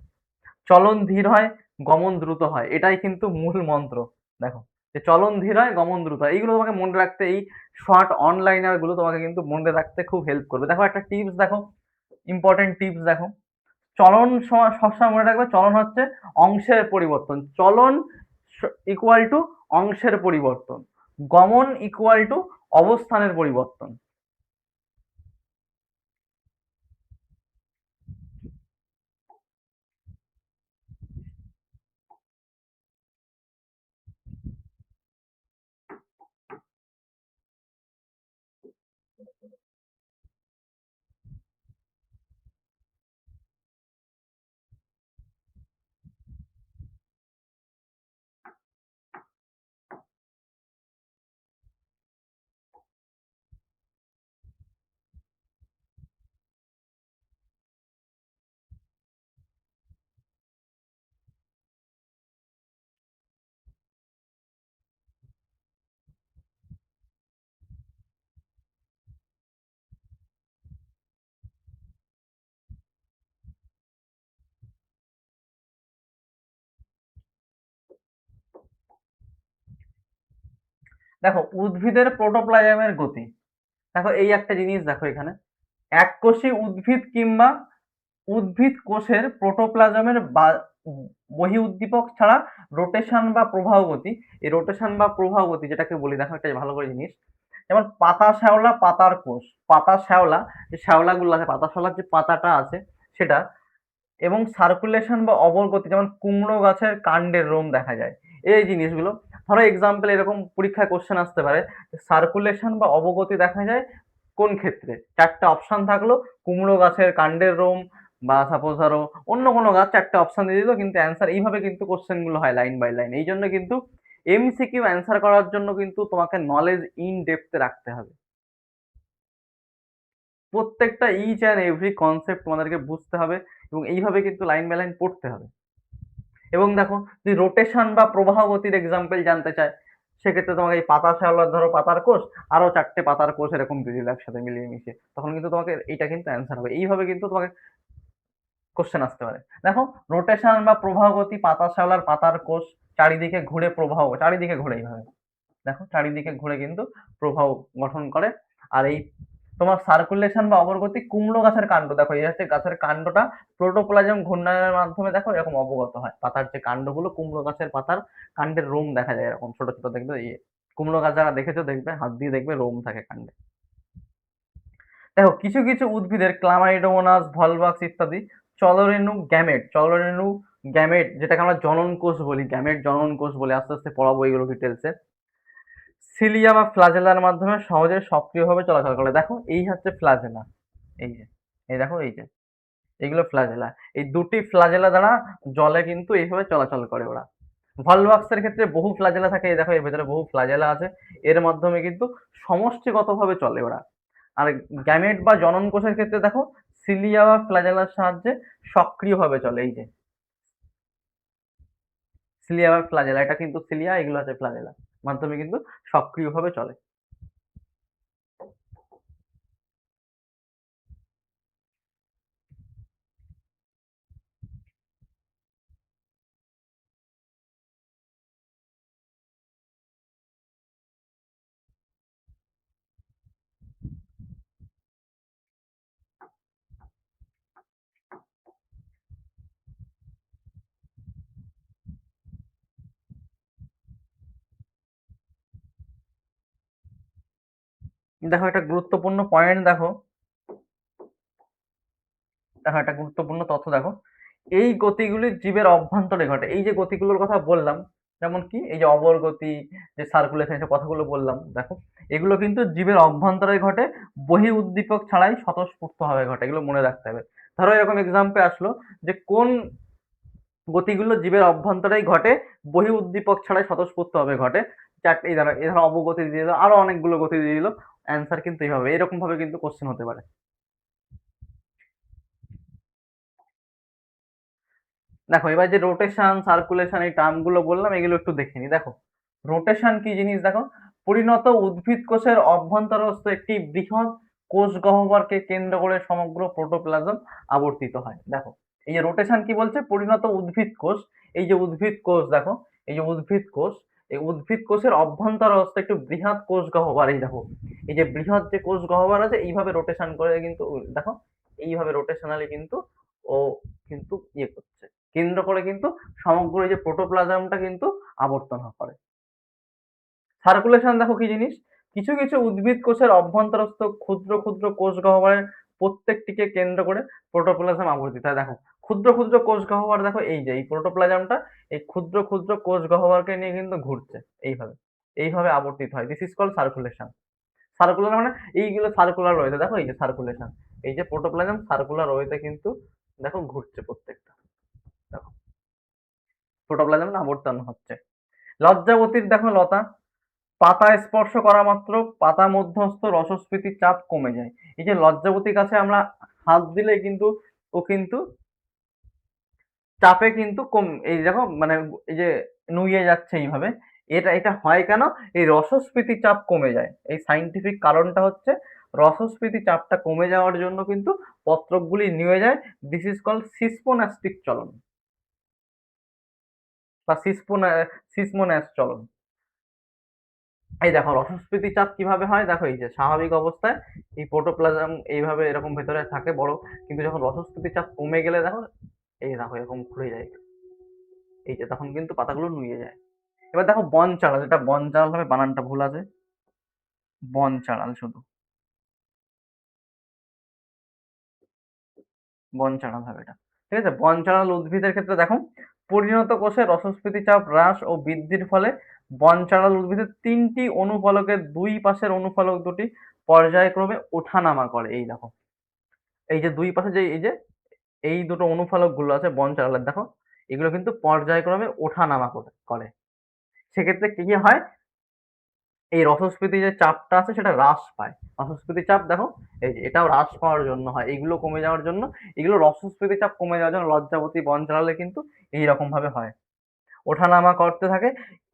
চলন ধীর হয়, গমন দ্রুত হয়, এটাই কিন্তু মূল মন্ত্র। দেখো যে চলন ধীর হয়, গমন দ্রুত হয়, এইগুলো তোমাকে মনে রাখতে, এই শর্ট অনলাইনার গুলো তোমাকে কিন্তু মনে রাখতে খুব হেল্প করবে। দেখো একটা টিপস দেখো, ইম্পর্টেন্ট টিপস দেখো, চলন সবসময় মনে রাখবে, চলন হচ্ছে অংশের পরিবর্তন, চলন ইকুয়াল টু অংশের পরিবর্তন, গমন ইকুয়াল টু অবস্থানের পরিবর্তন। দেখো উদ্ভিদের প্রোটোপ্লাজমের গতি, দেখো এই একটা জিনিস দেখো এখানে, এককোষী উদ্ভিদ কিংবা উদ্ভিদ কোষের প্রোটোপ্লাজমের বহিঃউদ্দীপক ছাড়া রোটেশন বা প্রবাহ গতি, এই রোটেশন বা প্রবাহ গতি যেটাকে বলি, দেখো একটা ভালো করে জিনিস, যেমন পাতা শ্যাওলা, পাতার কোষ, পাতা শ্যাওলা, যে শ্যাওলাগুলো আছে, পাতা শ্যাওলার যে পাতাটা আছে সেটা, এবং সার্কুলেশন বা অবগতি, যেমন কুমড়ো গাছের কাণ্ডের রোম দেখা যায়। এই জিনিসগুলো ধরো এক্সাম্পল এরকম পরীক্ষায় কোশ্চেন আসতে পারে, সার্কুলেশন বা অবগতি দেখা যায় কোন ক্ষেত্রে, চারটা অপশন থাকলো, কুমড়ো গাছের কাণ্ডের রোম, বা সাপোজ ধরো অন্য কোনো গাছ, চারটে অপশন দিয়ে দিল, কিন্তু অ্যান্সার এইভাবে কিন্তু কোশ্চেন গুলো হয় লাইন বাই লাইন। এই জন্য কিন্তু এমসিকিউ অ্যান্সার করার জন্য কিন্তু তোমাকে নলেজ ইন ডেপথে রাখতে হবে, প্রত্যেকটা ইচ অ্যান্ড এভরি কনসেপ্ট তোমাদেরকে বুঝতে হবে, এবং এইভাবে কিন্তু লাইন বাই লাইন পড়তে হবে। এবং দেখো যদি রোটেশন বা প্রবাহ গতির এক্সাম্পল জানতে চায়, সেক্ষেত্রে তোমাকে এই পাতা শ্যাওলার ধরো পাতার কোষ, আরো 4টে পাতার কোষ এরকম দিয়ে দিল একসাথে মিলিয়ে মিশিয়ে, তখন কিন্তু তোমাকে এইটা কিন্তু অ্যান্সার হবে। এইভাবে কিন্তু তোমাকে কোশ্চেন আসতে পারে। দেখো রোটেশন বা প্রবাহ গতি, পাতা শ্যাওলার পাতার কোষ চারিদিকে ঘুরে প্রবাহ, চারিদিকে ঘুরে এইভাবে দেখো চারিদিকে ঘুরে কিন্তু প্রবাহ গঠন করে। আর এই তোমার সার্কুলেশন বা অবরগতি কুমড়ো গাছের কাণ্ড, দেখো এই হচ্ছে গাছের কাণ্ডটা প্রোটোপ্লাজম ঘূর্ণায়নের মাধ্যমে দেখো এরকম অবগত হয়। পাতার যে কাণ্ডগুলো, কুমড়ো গাছের পাতার কাণ্ডের রোম দেখা যায় এরকম ছোট ছোট, দেখবে এই কুমড়ো গাছ যারা দেখেছো দেখবে হাত দিয়ে দেখবে রোম থাকে কাণ্ডে। দেখো কিছু কিছু উদ্ভিদের ক্লামাইডোমোনাস, ভলভাক্স ইত্যাদি চলরেণু গ্যামেট, চলরেণু গ্যামেট যেটাকে আমরা জনন কোষ বলি, গ্যামেট জনন কোষ বলে, আস্তে আস্তে পড়াবো এগুলো ডিটেলসে, সিলিয়া বা ফ্লাজেলার মাধ্যমে সহজে সক্রিয়ভাবে চলাচল করে। দেখো এই হচ্ছে ফ্লাজেলা, এই যে এই দেখো এই যে এইগুলো ফ্লাজেলা, এই দুটি ফ্লাজেলা দ্বারা জলে কিন্তু এইভাবে চলাচল করে ওরা। ভলভাক্সের ক্ষেত্রে বহু ফ্লাজেলা থাকে, এই দেখো এর ভেতরে বহু ফ্লাজেলা আছে, এর মাধ্যমে কিন্তু সমষ্টিগতভাবে চলে ওরা। আর গ্যামেট বা জনন কোষের ক্ষেত্রে দেখো সিলিয়া বা ফ্লাজেলার সাহায্যে সক্রিয়ভাবে চলে, এই যে সিলিয়া বা ফ্লাজেলা, এটা কিন্তু সিলিয়া, এগুলো আছে ফ্লাজেলা, মাধ্যমে কিন্তু সক্রিয়ভাবে চলে। দেখো একটা গুরুত্বপূর্ণ পয়েন্ট, দেখো দেখো একটা গুরুত্বপূর্ণ তথ্য দেখো, এই গতিগুলি জীবের অভ্যন্তরে ঘটে। এই যে গতিগুলোর কথা বললাম, যেমন কি এই যে অবরগতি, যে সার্কুলেশন, এসব কথাগুলো বললাম, দেখো এগুলো কিন্তু জীবের অভ্যন্তরে ঘটে, বহি উদ্দীপক ছাড়াই স্বতঃস্ফূর্তভাবে ঘটে, এগুলো মনে রাখতে হবে। ধরো এরকম এক্সাম্পল আসলো যে কোন গতিগুলো জীবের অভ্যন্তরেই ঘটে, বহি উদ্দীপক ছাড়াই স্বতঃস্ফূর্তভাবে ঘটে, চারটে, এই ধরো অবগতি দিয়ে দিল, আরো অনেকগুলো গতি দিয়ে দিল, অ্যান্সার কিন্তু এইভাবে, এরকম ভাবে কিন্তু কোশ্চেন হতে পারে। দেখো এবার যে রোটেশন, সার্কুলেশন, এই টার্মগুলো বললাম, এগুলো একটু দেখে নি। দেখো রোটেশন কি জিনিস, দেখো পরিণত উদ্ভিদ কোষের অভ্যন্তরস্থ একটি বৃহৎ কোষ গহ্বরকে কেন্দ্র করে সমগ্র প্রোটোপ্লাজম আবর্তিত হয়। দেখো এই যে রোটেশন কি বলছে, পরিণত উদ্ভিদ কোষ, এই যে উদ্ভিদ কোষ, দেখো এই যে উদ্ভিদ কোষ, এই উদ্ভিদ কোষের অভ্যন্তরস্থ একটু বৃহৎ কোষ গহ্বর, এই দেখো এই যে বৃহৎ যে কোষ গহ্বর আছে, এইভাবে রোটেশন করে কিন্তু, দেখো এইভাবে রোটেশনালি কিন্তু ও কিন্তু ইয়ে করছে, কেন্দ্র করে কিন্তু সমগ্র এই যে প্রোটোপ্লাজমটা কিন্তু আবর্তন করে। সার্কুলেশন দেখো কি জিনিস, কিছু কিছু উদ্ভিদ কোষের অভ্যন্তরস্থ ক্ষুদ্র ক্ষুদ্র কোষ গহ্বরের প্রত্যেকটিকে কেন্দ্র করে প্রোটোপ্লাজম আবর্তিত হয়। দেখো ক্ষুদ্র ক্ষুদ্র কোষ গহ্বর, দেখো এই যে এই প্রোটোপ্লাজমটা এই ক্ষুদ্র ক্ষুদ্র কোষ গহ্বরকে নিয়ে কিন্তু ঘুরছে, এইভাবে এইভাবে আবর্তিত হয়। This is called circulation. Circular মানে এইগুলো সার্কুলার ওয়েতে, দেখো এই যে সার্কুলেশন, এই যে প্রোটোপ্লাজম সার্কুলার ওয়েতে কিন্তু দেখো ঘুরছে প্রত্যেকটা, দেখো প্রোটোপ্লাজম আবর্তন হচ্ছে। লজ্জাবতীর দেখো লতা, পাতা স্পর্শ করা মাত্র পাতা মধ্যস্থ রসস্ফীতির চাপ কমে যায়। এই যে লজ্জাবতী গাছে আমরা হাত দিলে কিন্তু ও কিন্তু চাপে কিন্তু কম, এই দেখো মানে এই যে নুয়ে যাচ্ছে এইভাবে, এটা এটা হয় কেন, এই রসস্ফীতি চাপ কমে যায়। এই সাইন্টিফিক কারণটা হচ্ছে রসস্ফীতি চাপটা কমে যাওয়ার জন্য কিন্তু পত্রকগুলি নুয়ে যায়। দিস ইজ কল্ড সিসমোনাস্টিক চলন বা সিসমোনাস চলন। এই দেখো রসস্ফীতি চাপ কিভাবে হয়, দেখো এই যে স্বাভাবিক অবস্থায় এই প্রোটোপ্লাজম এইভাবে এরকম ভেতরে থাকে বড়, কিন্তু যখন রসস্ফীতি চাপ কমে গেলে দেখো এই দেখো এরকম ঘুরে যায়, এই যে তখন কিন্তু পাতাগুলো নুয়ে যায়। এবার দেখো বন চাড়াল, এটা বন চাড়াল হবে, বানানটা ভুল আছে, বন চাড়াল শুধু, বন চাড়াল হবে এটা, ঠিক আছে। বন চাড়াল উদ্ভিদের ক্ষেত্রে দেখো পরিণত কোষে রসস্ফীতি চাপ হ্রাস ও বৃদ্ধির ফলে বন চাড়াল উদ্ভিদের তিনটি অনুফলকের দুই পাশের অনুফলক দুটি পর্যায়ক্রমে ওঠানামা করে। এই দেখো এই যে দুই পাশে যে এই যে এই দুটো অনুফলক গুলো আছে বন চাড়ালের, দেখো এগুলো কিন্তু পর্যায়ক্রমে ওঠানামা করে। সেক্ষেত্রে কি কি হয়, এই রসস্ফীতি যে চাপটা আছে সেটা হ্রাস পায়। রসস্ফীতি চাপ দেখো এই যে এটাও হ্রাস পাওয়ার জন্য হয়, এগুলো কমে যাওয়ার জন্য, এগুলো রসস্ফীতি চাপ কমে যাওয়ার জন্য লজ্জাবতী বন চালালে কিন্তু এইরকম ভাবে হয়। ওঠানামা করতে থাকে।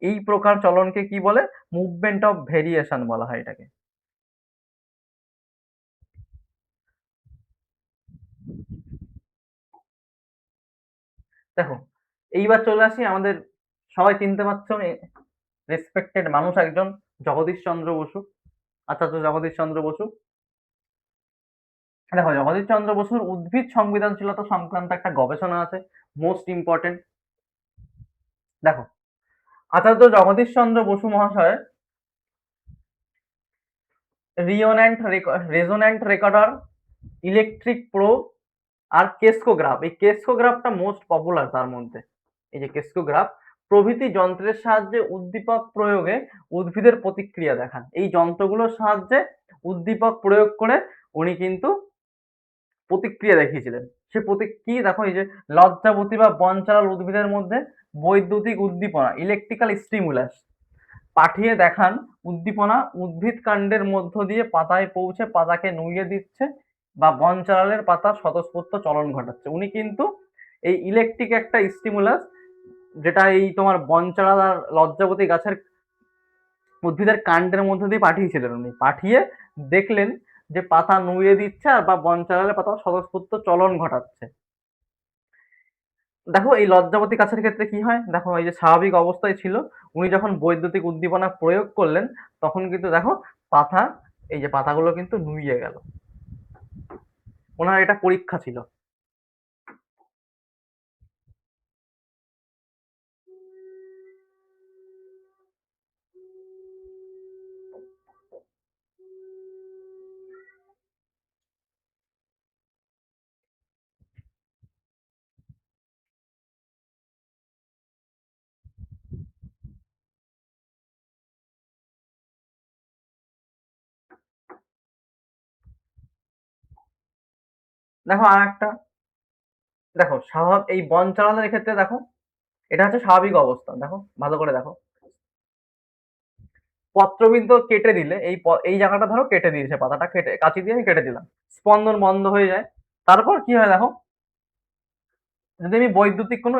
এই প্রকার চলনকে কি বলে? মুভমেন্ট অফ ভেরিয়েশন বলা হয় এটাকে। দেখো, এইবার চলে আসি আমাদের সবাই চিনতে পারছো রেসপেক্টেড মানুষ একজন, জগদীশ চন্দ্র বসু, আচার্য জগদীশ চন্দ্র বসু। দেখো, জগদীশ চন্দ্র বসুর উদ্ভিদ সংবেদনশীলতা সংক্রান্ত একটা গবেষণা আছে, মোস্ট ইম্পর্টেন্ট। দেখো, আচার্য জগদীশ চন্দ্র বসু মহাশয় রেজোন্যান্ট রেকর্ডার, ইলেকট্রিক প্রোব আর কেসকোগ্রাফ, এই কেসকোগ্রাফটা মোস্ট পপুলার তার মধ্যে। এই যে কেসকোগ্রাফ প্রভৃতি যন্ত্রের সাহায্যে উদ্দীপক প্রয়োগে উদ্ভিদের প্রতিক্রিয়া দেখান। এই যন্ত্রগুলোর সাহায্যে উদ্দীপক প্রয়োগ করে উনি কিন্তু প্রতিক্রিয়া দেখিয়েছিলেন। সে কি দেখো, এই যে লজ্জাবতী বা বনচারাল উদ্ভিদের মধ্যে বৈদ্যুতিক উদ্দীপনা, ইলেকট্রিক্যাল স্টিমুলাস পাঠিয়ে দেখান উদ্দীপনা উদ্ভিদ কাণ্ডের মধ্য দিয়ে পাতায় পৌঁছে পাতাকে নুইয়ে দিচ্ছে বা বনচারালের পাতা স্বতঃস্ফূর্ত চলন ঘটাচ্ছে। উনি কিন্তু এই ইলেকট্রিক একটা স্টিমুলাস, যেটা এই তোমার বনচারাল আর লজ্জাবতী গাছের উদ্ভিদের কাণ্ডের মধ্য দিয়ে পাঠিয়েছিলেন। উনি পাঠিয়ে দেখলেন যে পাতা নুইয়ে দিচ্ছে আর বা বনচারালের পাতা স্বতঃস্ফূর্ত চলন ঘটাচ্ছে। দেখো, এই লজ্জাবতী গাছের ক্ষেত্রে কি হয়, দেখো এই যে স্বাভাবিক অবস্থায় ছিল, উনি যখন বৈদ্যুতিক উদ্দীপনা প্রয়োগ করলেন তখন কিন্তু দেখো পাতা, এই যে পাতাগুলো কিন্তু নুইয়ে গেল। ওনার এটা পরীক্ষা ছিল। দেখো আর একটা, দেখো স্বাভাবিক এই বনচালনের ক্ষেত্রে দেখো, এটা হচ্ছে স্বাভাবিক অবস্থা। দেখো ভালো করে দেখো, পত্রবিন্দু কেটে দিলে এই জায়গাটা ধরো কেটে দিয়েছে, পাতাটা কেটে কাঁচি দিয়ে আমি কেটে দিলাম, স্পন্দন বন্ধ হয়ে যায়। তারপর কি হয় দেখো, যদি আমি বৈদ্যুতিক কোনো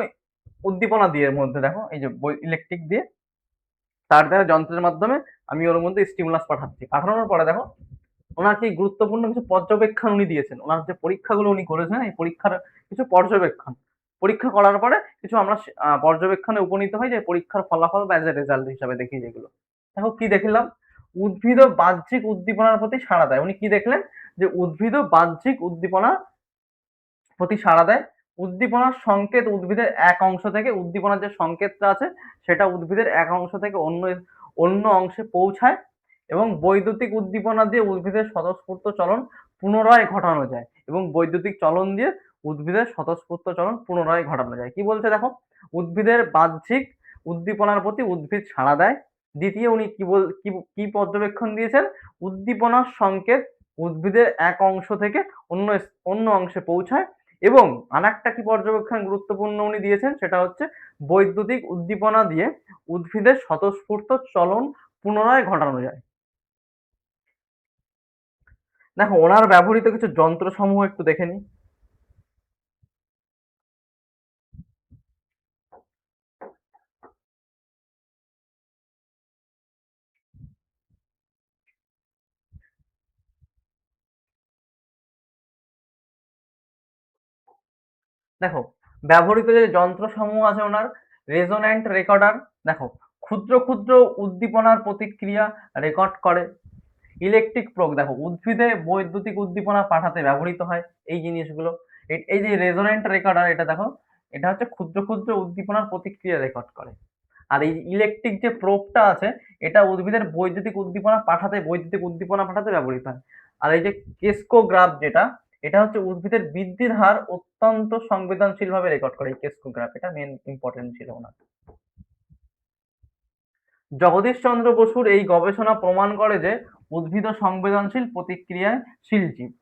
উদ্দীপনা দিয়ে এর মধ্যে দেখো, এই যে ইলেকট্রিক দিয়ে তার দ্বারা যন্ত্রের মাধ্যমে আমি ওর মধ্যে স্টিমুলাস পাঠাচ্ছি। পাঠানোর পরে দেখো ওনার কি গুরুত্বপূর্ণ কিছু পর্যবেক্ষণ উনি দিয়েছেন। ওনার যে পরীক্ষাগুলো উনি করেছেন, এই পরীক্ষার কিছু পর্যবেক্ষণ, পরীক্ষা করার পরে কিছু আমরা পর্যবেক্ষণে উপনীত হই, যে পরীক্ষার ফলাফল বা রেজাল্ট হিসাবে দেখি যেগুলো। দেখো কি দেখলাম, উদ্ভিদ বাহ্যিক উদ্দীপনার প্রতি সাড়া দেয়। উনি কি দেখলেন, যে উদ্ভিদ বাহ্যিক উদ্দীপনা প্রতি সাড়া দেয়। উদ্দীপনার সংকেত উদ্ভিদের এক অংশ থেকে, উদ্দীপনার যে সংকেতটা আছে সেটা উদ্ভিদের এক অংশ থেকে অন্য অন্য অংশে পৌঁছায় এবং বৈদ্যুতিক উদ্দীপনা দিয়ে উদ্ভিদের স্বতঃস্ফূর্ত চলন পুনরায় ঘটানো যায়, এবং বৈদ্যুতিক চলন দিয়ে উদ্ভিদের স্বতঃস্ফূর্ত চলন পুনরায় ঘটানো যায়। কি বলছে দেখো, উদ্ভিদের বাহ্যিক উদ্দীপনার প্রতি উদ্ভিদ সাড়া দেয়। দ্বিতীয় উনি কি পর্যবেক্ষণ দিয়েছেন, উদ্দীপনার সংকেত উদ্ভিদের এক অংশ থেকে অন্য অন্য অংশে পৌঁছায়। এবং আরেকটা কি পর্যবেক্ষণ গুরুত্বপূর্ণ উনি দিয়েছেন, সেটা হচ্ছে বৈদ্যুতিক উদ্দীপনা দিয়ে উদ্ভিদের স্বতঃস্ফূর্ত চলন পুনরায় ঘটানো যায়। দেখো ওনার ব্যবহৃত কিছু যন্ত্রসমূহ একটু দেখে নিই। দেখো, ব্যবহৃত যে যন্ত্রসমূহ আছে ওনার, রেজোন্যান্ট রেকর্ডার, দেখো ক্ষুদ্র ক্ষুদ্র উদ্দীপনার প্রতিক্রিয়া রেকর্ড করে। ইলেকট্রিক প্রোব, দেখো উদ্ভিদে বৈদ্যুতিক উদ্দীপনা পাঠাতে ব্যবহৃত হয় এই জিনিসগুলো। এই যে রেজোন্যান্ট রেকর্ডার, এটা দেখো, এটা হচ্ছে ক্ষুদ্র ক্ষুদ্র উদ্দীপনার প্রতিক্রিয়া রেকর্ড করে। আর এই ইলেকট্রিক যে প্রোবটা আছে, এটা উদ্ভিদের বৈদ্যুতিক উদ্দীপনা পাঠাতে ব্যবহৃত হয়। আর এই যে কেসকোগ্রাফ যেটা, এটা হচ্ছে উদ্ভিদের বৃদ্ধির হার অত্যন্ত সংবেদনশীল ভাবে রেকর্ড করে। এই কেসকোগ্রাফ এটা মেন ইম্পর্টেন্ট ছিল ওনার। জগদীশ চন্দ্র বসুর এই গবেষণা প্রমাণ করে যে উদ্ভিদ সংবেদনশীল প্রতিক্রিয়াশীল জীব।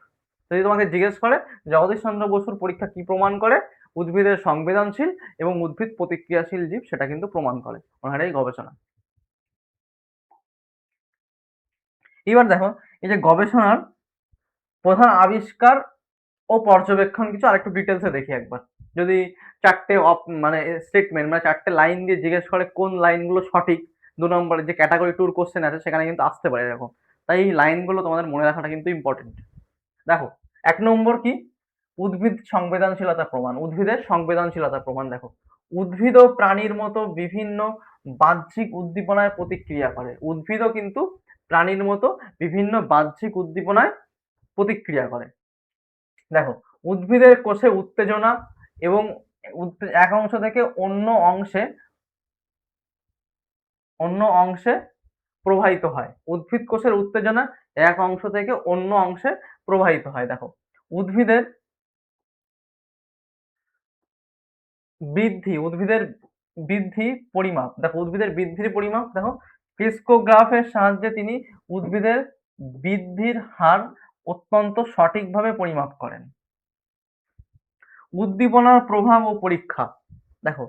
যদি তোমাকে জিজ্ঞেস করে জগদীশ চন্দ্র বসুর পরীক্ষা কি প্রমাণ করে, উদ্ভিদের সংবেদনশীল এবং উদ্ভিদ প্রতিক্রিয়াশীল জীব, সেটা কিন্তু প্রমাণ করে ওনার এই গবেষণা। এবার দেখো, এই যে গবেষণার প্রধান আবিষ্কার ও পর্যবেক্ষণ কিছু আরেকটু ডিটেলসে দেখি একবার। যদি চারটে মানে স্টেটমেন্ট মানে চারটে লাইন দিয়ে জিজ্ঞেস করে কোন লাইনগুলো সঠিক, 2 নম্বরে যে ক্যাটাগরি টুর কোশ্চেন আছে সেখানে কিন্তু আসতে পারে এরকম। তাই এই লাইনগুলো তোমাদের মনে রাখাটা কিন্তু ইম্পর্টেন্ট। দেখো 1 নম্বর কি, উদ্ভিদ সংবেদনশীলতা প্রমাণ। উদ্ভিদের সংবেদনশীলতা প্রমাণ। দেখো উদ্ভিদ ও প্রাণীর মতো বিভিন্ন বাহ্যিক উদ্দীপনায় প্রতিক্রিয়া করে। উদ্ভিদও কিন্তু প্রাণীর মতো বিভিন্ন বাহ্যিক উদ্দীপনায় প্রতিক্রিয়া করে। দেখো উদ্ভিদের কোষে উত্তেজনা এবং এক অংশ থেকে অন্য অংশে প্রবাহিত হয়। উদ্ভিদ কোষের উত্তেজনা এক অংশ থেকে অন্য অংশে প্রবাহিত হয়। দেখো উদ্ভিদের উদ্ভিদের পরিমাপ। দেখো উদ্ভিদের বৃদ্ধির পরিমাপ। দেখো ক্রিস্কোগ্রাফের সাহায্যে তিনি উদ্ভিদের বৃদ্ধির হার অত্যন্ত সঠিকভাবে পরিমাপ করেন। উদ্দীপনার প্রভাব ও পরীক্ষা। দেখো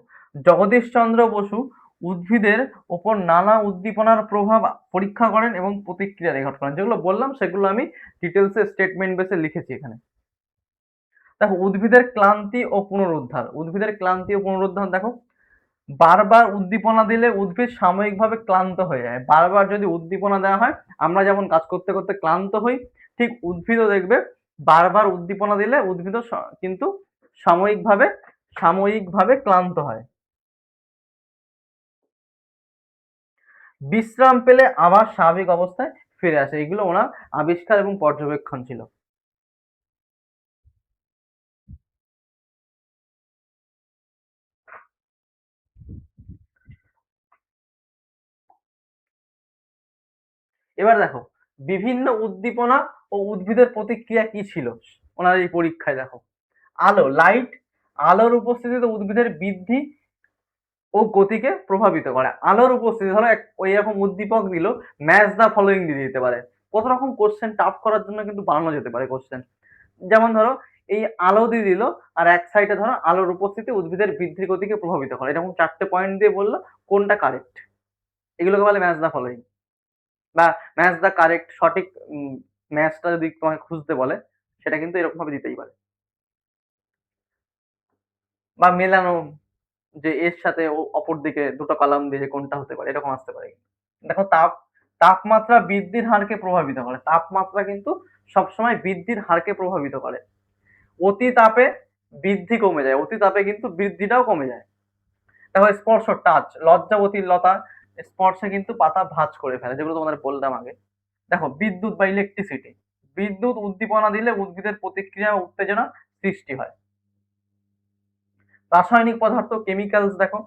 জগদীশচন্দ্র বসু উদ্ভিদের ওপর নানা উদ্দীপনার প্রভাব পরীক্ষা করেন এবং প্রতিক্রিয়া রেকর্ড করেন। যেগুলো বললাম সেগুলো আমি ডিটেলসে স্টেটমেন্ট বেসে লিখেছি এখানে। দেখো উদ্ভিদের ক্লান্তি ও পুনরুদ্ধার। উদ্ভিদের ক্লান্তি ও পুনরুদ্ধার। দেখো বারবার উদ্দীপনা দিলে উদ্ভিদ সাময়িকভাবে ক্লান্ত হয়ে যায়। বারবার যদি উদ্দীপনা দেওয়া হয়, আমরা যেমন কাজ করতে করতে ক্লান্ত হই, ঠিক উদ্ভিদও দেখবে বারবার উদ্দীপনা দিলে উদ্ভিদও কিন্তু সাময়িকভাবে ক্লান্ত হয়। বিশ্রাম পেলে আবার স্বাভাবিক অবস্থায় ফিরে আসে। এগুলো ওনার আবিষ্কার এবং পর্যবেক্ষণ ছিল। এবার দেখো বিভিন্ন উদ্দীপনা ও উদ্ভিদের প্রতিক্রিয়া কি ছিল ওনার এই পরীক্ষায়। দেখো লাইট, আলোর উপস্থিতিতে উদ্ভিদের বৃদ্ধি ও গতিকে প্রভাবিত করে। আলোর উপস্থিতি, ধরো ওই রকম উদ্দীপক দিল, ম্যাচ দা ফলোইং দিয়ে দিতে পারে। কত রকম কোশ্চেন টাফ করার জন্য কিন্তু বানানো যেতে পারে কোশ্চেন। যেমন ধরো এই আলো দিয়ে দিল, আর এক সাইডে ধরো আলোর উপস্থিতি উদ্ভিদের বৃদ্ধির গতিকে প্রভাবিত করে, এরকম 4টে পয়েন্ট দিয়ে বললো কোনটা কারেক্ট। এগুলোকে বলে ম্যাচ দা ফলোইং বা ম্যাচ দা কারেক্ট। সঠিক ম্যাচটা যদি তোমাকে খুঁজতে বলে সেটা কিন্তু এরকম ভাবে দিতেই পারে। বা মেলানো, যে এর সাথে অপর দিকে দুটো কলাম দিয়ে যে কোনটা হতে পারে, এরকম আসতে পারে। দেখো তাপমাত্রা বৃদ্ধির হারকে প্রভাবিত করে। তাপমাত্রা কিন্তু সবসময় বৃদ্ধির হারকে প্রভাবিত করে। অতি তাপে বৃদ্ধি কমে যায়, অতি তাপে কিন্তু বৃদ্ধিটাও কমে যায়। দেখো স্পর্শ, টাচ, লজ্জাবতীলতা, স্পর্শে কিন্তু পাতা ভাঁজ করে ফেলে, যেগুলো তোমাদের বললাম আগে। দেখো বিদ্যুৎ বা ইলেকট্রিসিটি। বিদ্যুৎ উদ্দীপনা দিলে উদ্ভিদের প্রতিক্রিয়া উত্তেজনা সৃষ্টি হয়। রাসায়নিক পদার্থ, কেমিক্যালস। দেখো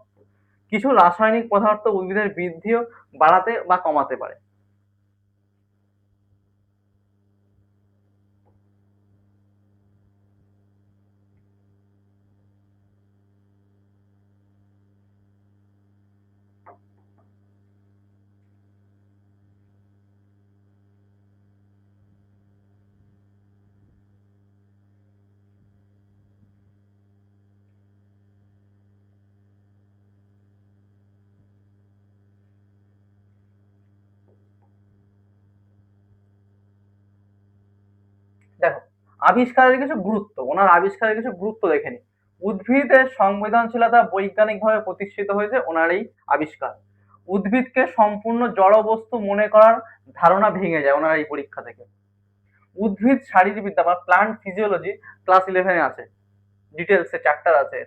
কিছু রাসায়নিক পদার্থ উদ্ভিদের বৃদ্ধিও বাড়াতে বা কমাতে পারে। দেখো ওনার আবিষ্কারের কিছু গুরুত্ব দেখে নি। উদ্ভিদের সংবেদনশীলতা বৈজ্ঞানিকভাবে প্রতিষ্ঠিত হয়েছে ওনার এই আবিষ্কার। উদ্ভিদকে সম্পূর্ণ জড় বস্তু মনে করার ধারণা ভেঙে যায় ওনার এই পরীক্ষা থেকে। উদ্ভিদ শারীরবিদ্যা বা প্লান্ট ফিজিওলজি ক্লাস 11-এ আছে, ডিটেলসে চ্যাপ্টার আছে।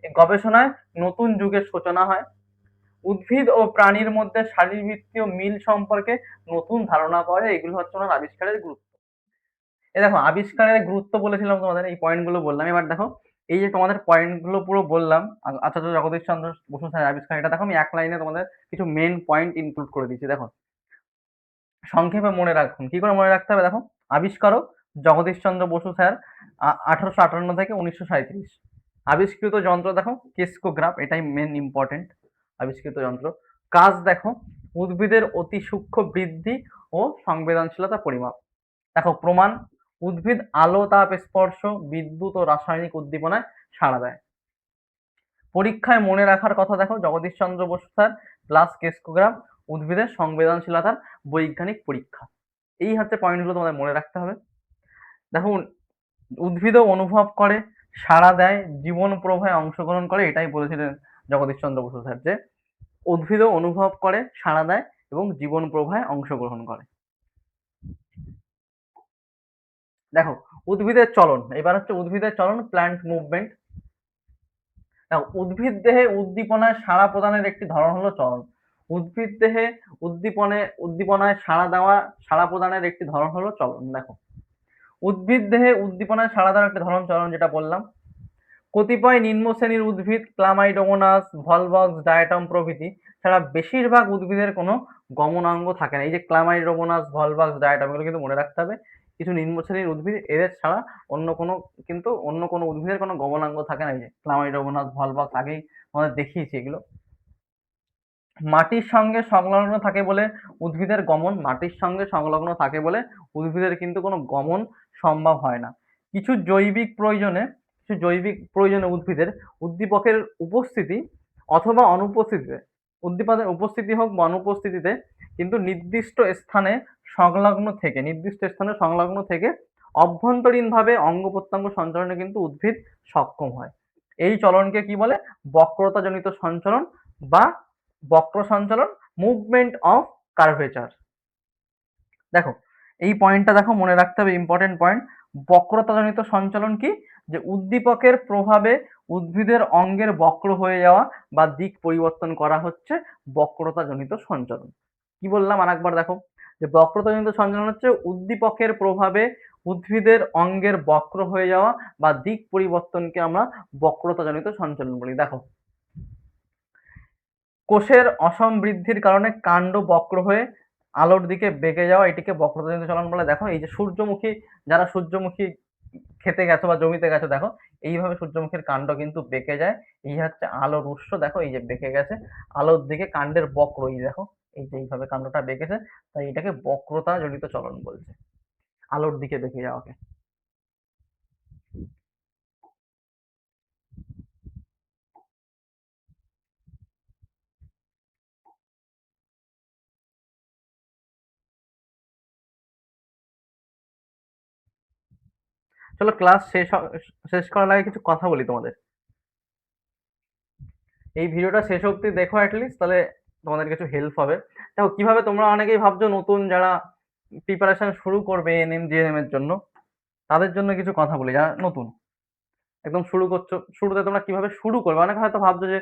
গবেষণায় নতুন যুগের সূচনা হয়। উদ্ভিদ ও প্রাণীর মধ্যে শারীরবৃত্তীয় মিল সম্পর্কে নতুন ধারণা পাওয়া যায়। এগুলো হচ্ছে ওনার আবিষ্কারের গুরুত্ব। এই দেখো আবিষ্কারের গুরুত্ব বলেছিলাম তোমাদের, এই পয়েন্ট গুলো বললাম। এবার দেখো এই যে তোমাদের পয়েন্ট গুলো পুরো বললাম আচার্য জগদীশ চন্দ্র বসু স্যারের আবিষ্কার, এটা দেখো আমি এক লাইনে তোমাদের কিছু মেন পয়েন্ট ইনক্লুড করে দিচ্ছি। দেখো সংক্ষেপে মনে রাখুন, কি করে মনে রাখতে হবে। দেখো আবিষ্কারক জগদীশ চন্দ্র বসু স্যার, 1858 থেকে 1937। আবিষ্কৃত যন্ত্র দেখো ক্রিস্কোগ্রাফ, এটাই মেন ইম্পর্টেন্ট আবিষ্কৃত যন্ত্র। কাজ দেখো উদ্ভিদের অতি সূক্ষ্ম বৃদ্ধি ও সংবেদনশীলতা পরিমাপ। দেখো প্রমাণ, উদ্ভিদ আলো, তাপ, স্পর্শ, বিদ্যুৎ ও রাসায়নিক উদ্দীপনায় সাড়া দেয়। পরীক্ষায় মনে রাখার কথা, দেখো জগদীশ চন্দ্র বসু স্যার প্লাস ক্রিস্কোগ্রাফ, উদ্ভিদের সংবেদনশীলতার বৈজ্ঞানিক পরীক্ষা। এই হচ্ছে পয়েন্টগুলো তোমাদের মনে রাখতে হবে। দেখুন উদ্ভিদও অনুভব করে, সাড়া দেয়, জীবন প্রবাহে অংশগ্রহণ করে, এটাই বলেছিলেন জগদীশচন্দ্র বসু স্যার, যে উদ্ভিদও অনুভব করে, সাড়া দেয় এবং জীবন প্রবাহে অংশগ্রহণ করে। দেখো উদ্ভিদের চলন, এবার হচ্ছে উদ্ভিদের চলন, প্ল্যান্ট মুভমেন্ট। দেখো উদ্ভিদ দেহে উদ্দীপনায় সাড়া প্রদানের একটি ধরন হলো চলন। উদ্ভিদ দেহে উদ্দীপনায় সাড়া প্রদানের একটি ধরন হলো চলন। দেখো উদ্ভিদ দেহে উদ্দীপনায় সাড়া দেওয়ার একটি ধরন চলন, যেটা বললাম। কতিপয় নিম্ন শ্রেণীর উদ্ভিদ ক্লামাইডোমোনাস, ভলভক্স, ডায়াটম প্রভৃতি ছাড়া বেশিরভাগ উদ্ভিদের কোনো গমনাঙ্গ থাকে না। এই যে ক্লামাইডোমোনাস, ভলভক্স, ডায়াটম, এগুলো কিন্তু মনে রাখতে হবে। কিছু নিম্ন শ্রেণীর উদ্ভিদ, এদের ছাড়া অন্য কোনো উদ্ভিদের কোনো গমনাঙ্গ থাকে না। এই যে ক্লামাইডোমোনাস, ভলভক্স, আগেই আমাদের দেখিয়েছি এগুলো। মাটির সঙ্গে সংলগ্ন থাকে বলে উদ্ভিদের গমন, মাটির সঙ্গে সংলগ্ন থাকে বলে উদ্ভিদের কিন্তু কোনো গমন সম্ভব হয় না। কিছু জৈবিক প্রয়োজনে উদ্ভিদের উদ্দীপকের উপস্থিতি অথবা অনুপস্থিতিতে, উদ্দীপকের উপস্থিতি হোক বা অনুপস্থিতিতে, কিন্তু নির্দিষ্ট স্থানে সংলগ্ন থেকে অভ্যন্তরীণভাবে অঙ্গ প্রত্যঙ্গ সঞ্চালনে কিন্তু উদ্ভিদ সক্ষম হয়। এই চলনকে কি বলে? বক্রতাজনিত সঞ্চালন বা বক্র সঞ্চালন, মুভমেন্ট অফ কার্ভেচার। দেখো এই পয়েন্টটা দেখো, মনে রাখতে হবে, ইম্পর্টেন্ট পয়েন্ট। বক্রতাজনিত সঞ্চালন কি? যে উদ্দীপকের প্রভাবে উদ্ভিদের অঙ্গের বক্র হয়ে যাওয়া বা দিক পরিবর্তন করা হচ্ছে বক্রতাজনিত সঞ্চালন। কি বললাম আরেকবার দেখো, যে বক্রতাজনিত সঞ্চালন হচ্ছে উদ্দীপকের প্রভাবে উদ্ভিদের অঙ্গের বক্র হয়ে যাওয়া বা দিক পরিবর্তনকে আমরা বক্রতাজনিত সঞ্চালন বলি। দেখো কোষের অসমবৃদ্ধির কারণে কাণ্ড বক্র হয়ে আলোর দিকে বেঁকে যাওয়া, এটিকে বক্রতাজনিত চলন বলে। দেখো এই যে যারা সূর্যমুখী খেতে গেছো বা জমিতে গেছো, দেখো এইভাবে সূর্যমুখীর কাণ্ড কিন্তু বেঁকে যায়। এই হচ্ছে আলোর উৎস, দেখো এই যে বেঁকে গেছে আলোর দিকে কাণ্ডের বক্র, এই দেখো এই যে এইভাবে কাণ্ডটা বেঁকেছে, তাই এটাকে বক্রতা জনিত চলন বলছে, আলোর দিকে বেঁকে যাওয়াকে। চলো ক্লাস শেষ করার আগে কিছু কথা বলি তোমাদের। এই ভিডিওটা শেষ অবধি দেখো অ্যাটলিস্ট, তাহলে তোমাদের কিছু হেল্প হবে। দেখো কিভাবে তোমরা অনেকেই ভাবছো নতুন যারা প্রিপারেশন শুরু করবে এএনএম জিএনএম এর জন্য, তাদের জন্য কিছু কথা বলি। যারা নতুন একদম শুরু করছো, শুরুতে তোমরা কিভাবে শুরু করবে, অনেকে হয়তো ভাবছো যে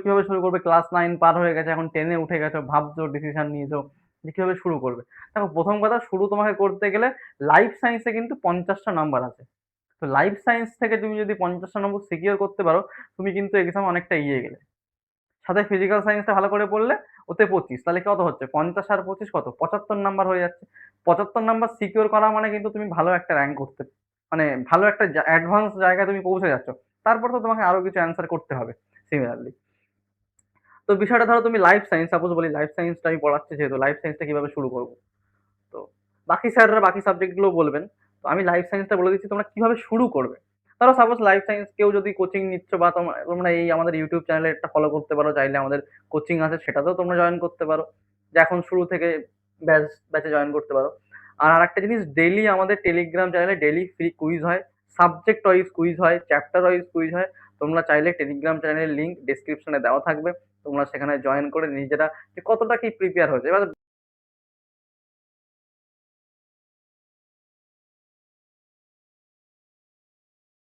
কিভাবে শুরু করবে, ক্লাস 9 পার হয়ে গেছে, এখন 10-এ উঠে গেছো, ভাবছো, ডিসিশন নিয়েছো যে কিভাবে শুরু করবে। দেখো প্রথম কথা, শুরু তোমাকে করতে গেলে লাইফ সায়েন্সে কিন্তু 50টা নাম্বার আছে। তো লাইফ সায়েন্স থেকে তুমি যদি 50টা নম্বর সিকিউর করতে পারো, তুমি কিন্তু এক্সাম অনেকটা এগিয়ে গেলে। সাথে ফিজিক্যাল সায়েন্সটা ভালো করে পড়লে ওতে 25, তাহলে কত হচ্ছে 50 আর 25 কত 75 নাম্বার হয়ে যাচ্ছে। 75 নাম্বার সিকিউর করা মানে কিন্তু তুমি ভালো একটা র্যাঙ্ক করতে, মানে ভালো একটা অ্যাডভান্স জায়গায় তুমি পৌঁছে যাচ্ছ। তারপর তো তোমাকে আরো কিছু অ্যান্সার করতে হবে সিমিলারলি। তো বিষয়টা ধরো তুমি লাইফ সায়েন্স, সাপোজ বলি লাইফ সায়েন্সটা আমি পড়াচ্ছি, যেহেতু লাইফ সায়েন্সটা কিভাবে শুরু করবো, তো বাকি স্যাররা বাকি সাবজেক্টগুলো বলবেন। তো আমি লাইফ সায়েন্সটা বলে দিচ্ছি তোমরা কিভাবে শুরু করবে। ধরো সাপোজ লাইফ সায়েন্স কেউ যদি কোচিং নিচ্ছ, বা তোমরা এই আমাদের ইউটিউব চ্যানেলে একটা ফলো করতে পারো, চাইলে আমাদের কোচিং আছে সেটাতেও তোমরা জয়েন করতে পারো, যে এখন শুরু থেকে ব্যাচে জয়েন করতে পারো। আর আরেকটা জিনিস, ডেইলি আমাদের টেলিগ্রাম চ্যানেলে ডেইলি ফ্রি কুইজ হয়, সাবজেক্ট ওয়াইজ কুইজ হয়, চ্যাপ্টার ওয়াইজ কুইজ হয়। তোমরা চাইলে টেলিগ্রাম চ্যানেলের লিঙ্ক ডেসক্রিপশনে দেওয়া থাকবে, তোমরা সেখানে জয়েন করে নিজেরা যে কতটা কি প্রিপেয়ার হয়েছে। এবার